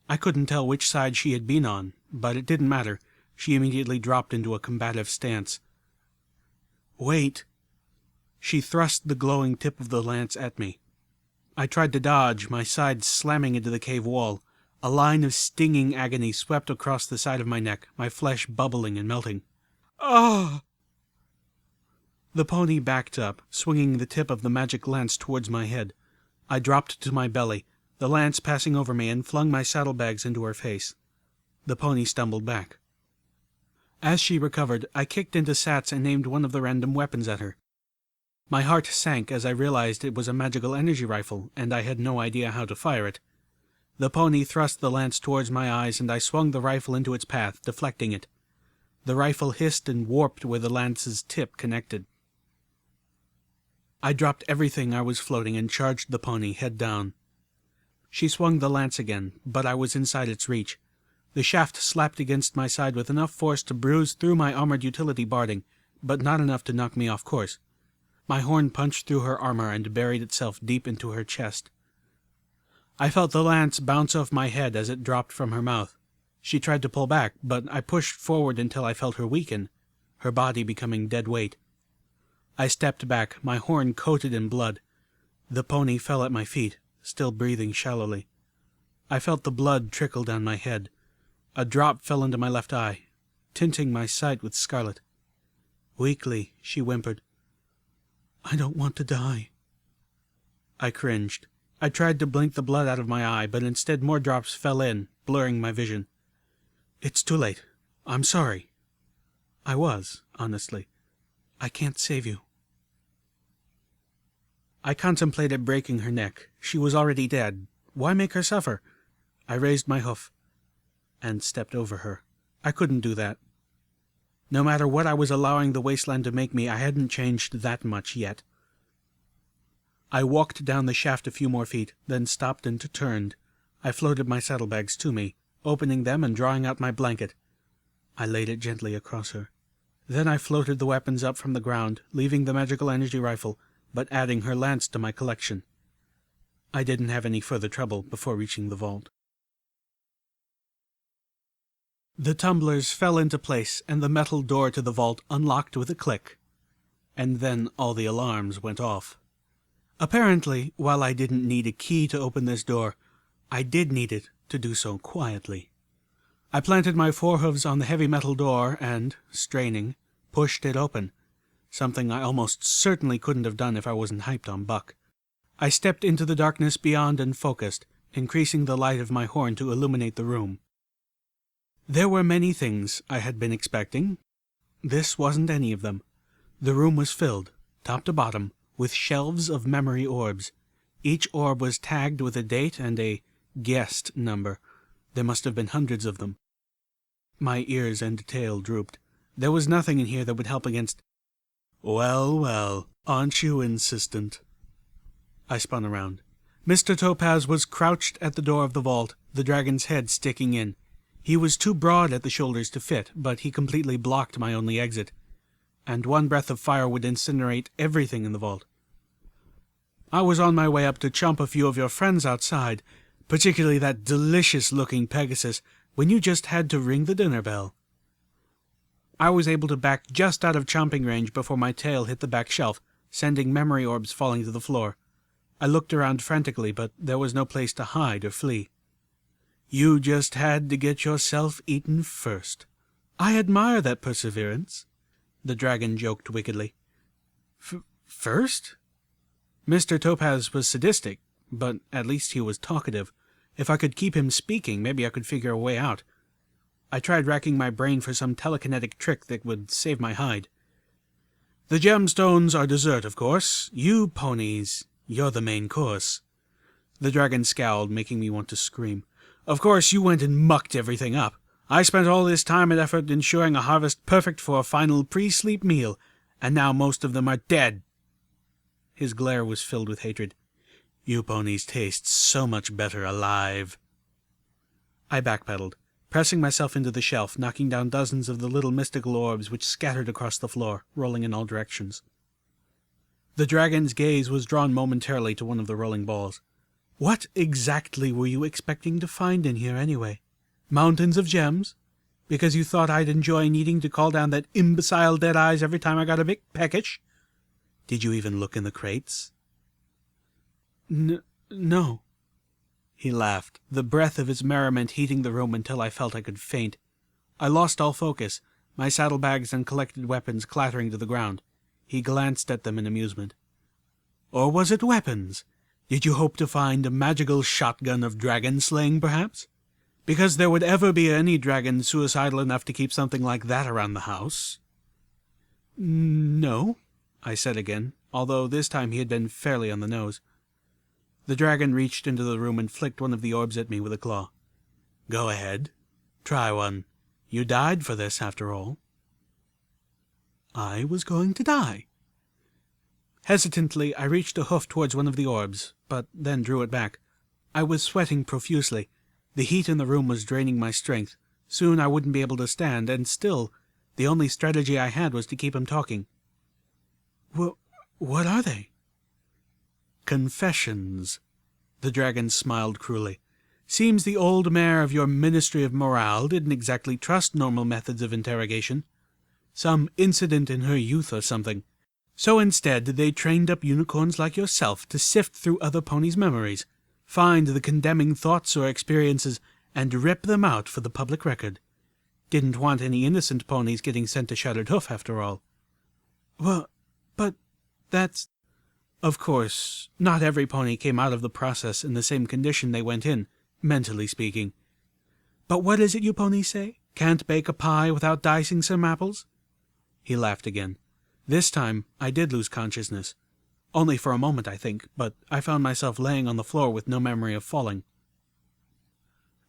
I couldn't tell which side she had been on, but it didn't matter. She immediately dropped into a combative stance. "Wait!" She thrust the glowing tip of the lance at me. I tried to dodge, my side slamming into the cave wall. A line of stinging agony swept across the side of my neck, my flesh bubbling and melting. "Ah!" The pony backed up, swinging the tip of the magic lance towards my head. I dropped to my belly, the lance passing over me, and flung my saddlebags into her face. The pony stumbled back. As she recovered, I kicked into Sats and aimed one of the random weapons at her. My heart sank as I realized it was a magical energy rifle, and I had no idea how to fire it. The pony thrust the lance towards my eyes, and I swung the rifle into its path, deflecting it. The rifle hissed and warped where the lance's tip connected. I dropped everything I was floating and charged the pony, head down. She swung the lance again, but I was inside its reach. The shaft slapped against my side with enough force to bruise through my armored utility barding, but not enough to knock me off course. My horn punched through her armor and buried itself deep into her chest. I felt the lance bounce off my head as it dropped from her mouth. She tried to pull back, but I pushed forward until I felt her weaken, her body becoming dead weight. I stepped back, my horn coated in blood. The pony fell at my feet, still breathing shallowly. I felt the blood trickle down my head. A drop fell into my left eye, tinting my sight with scarlet. Weakly, she whimpered, "I don't want to die." I cringed. I tried to blink the blood out of my eye, but instead more drops fell in, blurring my vision. "It's too late. I'm sorry." I was, honestly. "I can't save you." I contemplated breaking her neck. She was already dead. Why make her suffer? I raised my hoof and stepped over her. I couldn't do that. No matter what I was allowing the wasteland to make me, I hadn't changed that much yet. I walked down the shaft a few more feet, then stopped and turned. I floated my saddlebags to me, opening them and drawing out my blanket. I laid it gently across her. Then I floated the weapons up from the ground, leaving the magical energy rifle, but adding her lance to my collection. I didn't have any further trouble before reaching the vault. The tumblers fell into place, and the metal door to the vault unlocked with a click. And then all the alarms went off. Apparently, while I didn't need a key to open this door, I did need it to do so quietly. I planted my forehooves on the heavy metal door and, straining, pushed it open, something I almost certainly couldn't have done if I wasn't hyped on Buck. I stepped into the darkness beyond and focused, increasing the light of my horn to illuminate the room. There were many things I had been expecting. This wasn't any of them. The room was filled, top to bottom, with shelves of memory orbs. Each orb was tagged with a date and a guest number. There must have been hundreds of them. My ears and tail drooped. There was nothing in here that would help against— "Well, well, aren't you insistent?" I spun around. Mr. Topaz was crouched at the door of the vault, the dragon's head sticking in. He was too broad at the shoulders to fit, but he completely blocked my only exit, and one breath of fire would incinerate everything in the vault. "I was on my way up to chomp a few of your friends outside, particularly that delicious-looking Pegasus, when you just had to ring the dinner bell." I was able to back just out of chomping range before my tail hit the back shelf, sending memory orbs falling to the floor. I looked around frantically, but there was no place to hide or flee. "You just had to get yourself eaten first. I admire that perseverance," the dragon joked wickedly. First? Mr. Topaz was sadistic, but at least he was talkative. If I could keep him speaking, maybe I could figure a way out. I tried racking my brain for some telekinetic trick that would save my hide. "The gemstones are dessert, of course. You ponies, you're the main course." The dragon scowled, making me want to scream. "Of course, you went and mucked everything up. I spent all this time and effort ensuring a harvest perfect for a final pre-sleep meal, and now most of them are dead." His glare was filled with hatred. "You ponies taste so much better alive." I backpedaled, pressing myself into the shelf, knocking down dozens of the little mystical orbs which scattered across the floor, rolling in all directions. The dragon's gaze was drawn momentarily to one of the rolling balls. "What exactly were you expecting to find in here, anyway? Mountains of gems? Because you thought I'd enjoy needing to call down that imbecile Deadeyes every time I got a big peckish? Did you even look in the crates?" No. He laughed, the breath of his merriment heating the room until I felt I could faint. I lost all focus, my saddlebags and collected weapons clattering to the ground. He glanced at them in amusement. "Or was it weapons? Did you hope to find a magical shotgun of dragon slaying, perhaps? Because there would ever be any dragon suicidal enough to keep something like that around the house." "No," I said again, although this time he had been fairly on the nose. The dragon reached into the room and flicked one of the orbs at me with a claw. "Go ahead. Try one. You died for this, after all." I was going to die. Hesitantly, I reached a hoof towards one of the orbs, but then drew it back. I was sweating profusely. The heat in the room was draining my strength. Soon I wouldn't be able to stand, and still, the only strategy I had was to keep him talking. What are they? Confessions. The dragon smiled cruelly. Seems the old mare of your Ministry of Morale didn't exactly trust normal methods of interrogation. Some incident in her youth or something. So instead they trained up unicorns like yourself to sift through other ponies' memories, find the condemning thoughts or experiences, and rip them out for the public record. Didn't want any innocent ponies getting sent to Shattered Hoof, after all. Well, but that's... Of course, not every pony came out of the process in the same condition they went in, mentally speaking. But what is it you ponies say? Can't bake a pie without dicing some apples? He laughed again. This time I did lose consciousness. Only for a moment, I think, but I found myself laying on the floor with no memory of falling.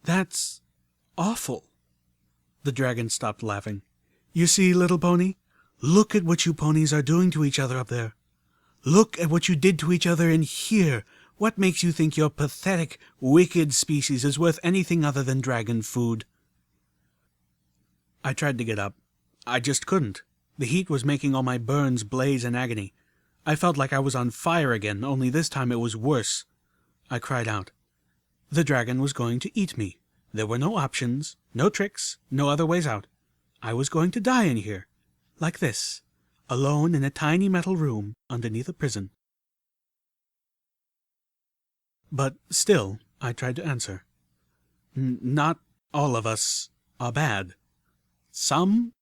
That's awful. The dragon stopped laughing. You see, little pony? Look at what you ponies are doing to each other up there. Look at what you did to each other in here. What makes you think your pathetic, wicked species is worth anything other than dragon food? I tried to get up. I just couldn't. The heat was making all my burns blaze in agony. I felt like I was on fire again, only this time it was worse. I cried out. The dragon was going to eat me. There were no options, no tricks, no other ways out. I was going to die in here, like this, alone in a tiny metal room underneath a prison. But still, I tried to answer. Not all of us are bad. Some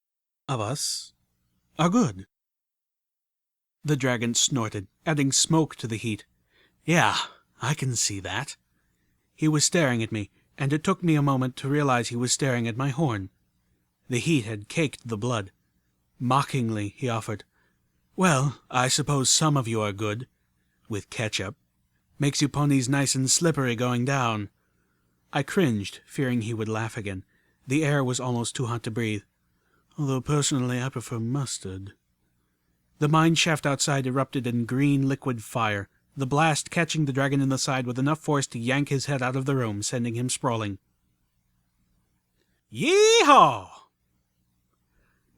of us are good. The dragon snorted, adding smoke to the heat. Yeah, I can see that. He was staring at me, and it took me a moment to realize he was staring at my horn. The heat had caked the blood. Mockingly, he offered, Well, I suppose some of you are good. With ketchup. Makes you ponies nice and slippery going down. I cringed, fearing he would laugh again. The air was almost too hot to breathe. Although personally I prefer mustard. The mine shaft outside erupted in green liquid fire, the blast catching the dragon in the side with enough force to yank his head out of the room, sending him sprawling. Yee-haw!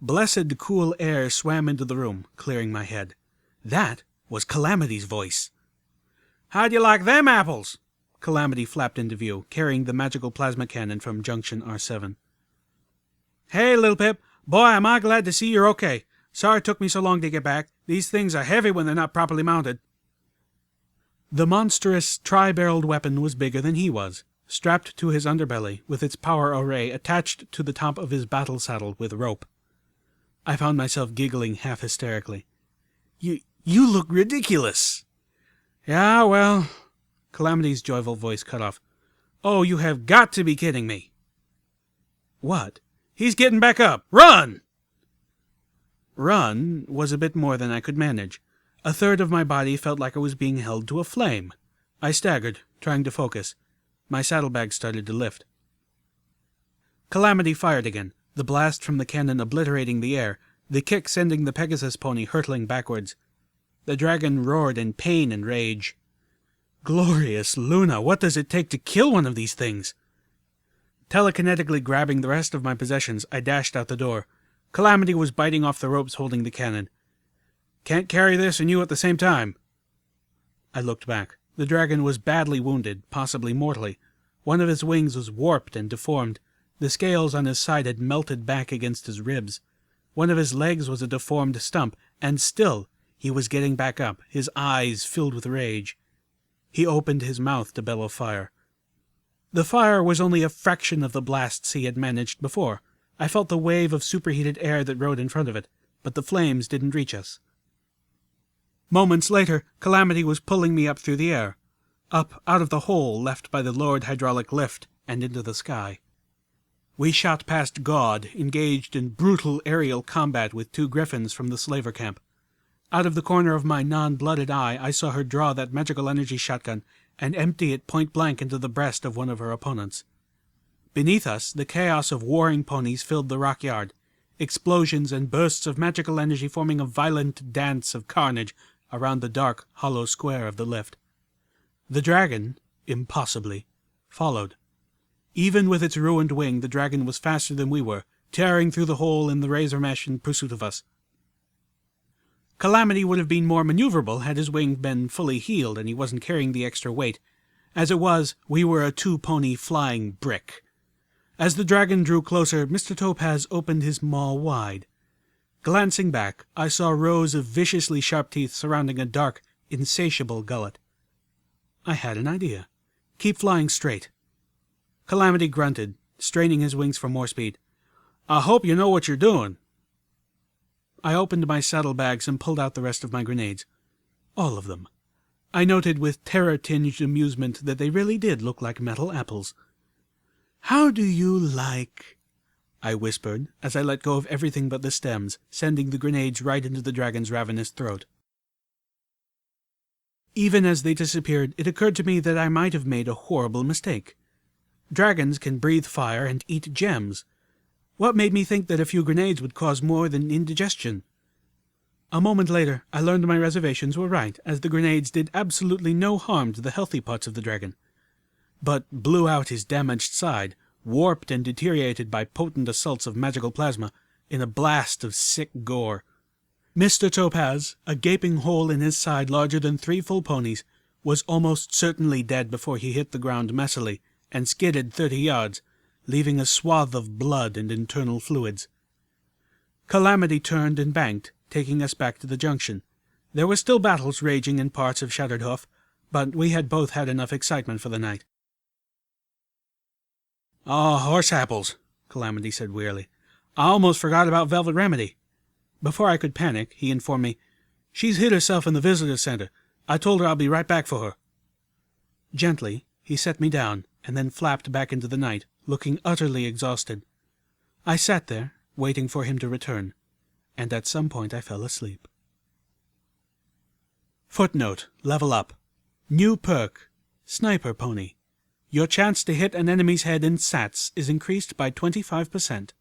Blessed cool air swam into the room, clearing my head. That was Calamity's voice. How'd you like them apples? Calamity flapped into view, carrying the magical plasma cannon from Junction R7. Hey, Lil Pip. Boy, am I glad to see you're okay. Sorry it took me so long to get back. These things are heavy when they're not properly mounted. The monstrous, tri-barreled weapon was bigger than he was, strapped to his underbelly, with its power array attached to the top of his battle saddle with rope. I found myself giggling half hysterically. You look ridiculous. Yeah, well... Calamity's joyful voice cut off. Oh, you have got to be kidding me. What? He's getting back up. Run! Run was a bit more than I could manage. A third of my body felt like I was being held to a flame. I staggered, trying to focus. My saddlebag started to lift. Calamity fired again, the blast from the cannon obliterating the air, the kick sending the Pegasus pony hurtling backwards. The dragon roared in pain and rage. Glorious Luna, what does it take to kill one of these things? Telekinetically grabbing the rest of my possessions, I dashed out the door. Calamity was biting off the ropes holding the cannon. Can't carry this and you at the same time. I looked back. The dragon was badly wounded, possibly mortally. One of his wings was warped and deformed. The scales on his side had melted back against his ribs. One of his legs was a deformed stump, and still he was getting back up, his eyes filled with rage. He opened his mouth to bellow fire. The fire was only a fraction of the blasts he had managed before. I felt the wave of superheated air that rode in front of it, but the flames didn't reach us. Moments later, Calamity was pulling me up through the air, up out of the hole left by the lowered hydraulic lift, and into the sky. We shot past God, engaged in brutal aerial combat with 2 griffins from the slaver camp. Out of the corner of my non-blooded eye, I saw her draw that magical energy shotgun and empty it point-blank into the breast of one of her opponents. Beneath us, the chaos of warring ponies filled the rock yard, explosions and bursts of magical energy forming a violent dance of carnage around the dark, hollow square of the lift. The dragon, impossibly, followed. Even with its ruined wing, the dragon was faster than we were, tearing through the hole in the razor mesh in pursuit of us. Calamity would have been more maneuverable had his wing been fully healed and he wasn't carrying the extra weight. As it was, we were a two-pony flying brick. As the dragon drew closer, Mr. Topaz opened his maw wide. Glancing back, I saw rows of viciously sharp teeth surrounding a dark, insatiable gullet. I had an idea. Keep flying straight. Calamity grunted, straining his wings for more speed. I hope you know what you're doing. I opened my saddlebags and pulled out the rest of my grenades. All of them. I noted with terror-tinged amusement that they really did look like metal apples. "How do you like?" I whispered, as I let go of everything but the stems, sending the grenades right into the dragon's ravenous throat. Even as they disappeared, it occurred to me that I might have made a horrible mistake. Dragons can breathe fire and eat gems. What made me think that a few grenades would cause more than indigestion? A moment later, I learned my reservations were right, as the grenades did absolutely no harm to the healthy parts of the dragon, but blew out his damaged side, warped and deteriorated by potent assaults of magical plasma, in a blast of sick gore. Mr. Topaz, a gaping hole in his side larger than 3 full ponies, was almost certainly dead before he hit the ground messily, and skidded 30 yards, leaving a swath of blood and internal fluids. Calamity turned and banked, taking us back to the junction. There were still battles raging in parts of Shattered Hoof, but we had both had enough excitement for the night. "Oh, horse apples," Calamity said wearily. "I almost forgot about Velvet Remedy." Before I could panic, he informed me, "She's hid herself in the visitor center. I told her I'll be right back for her." Gently, he set me down, and then flapped back into the night, looking utterly exhausted. I sat there, waiting for him to return, and at some point I fell asleep. Footnote: Level up. New perk: Sniper Pony. Your chance to hit an enemy's head in sats is increased by 25%.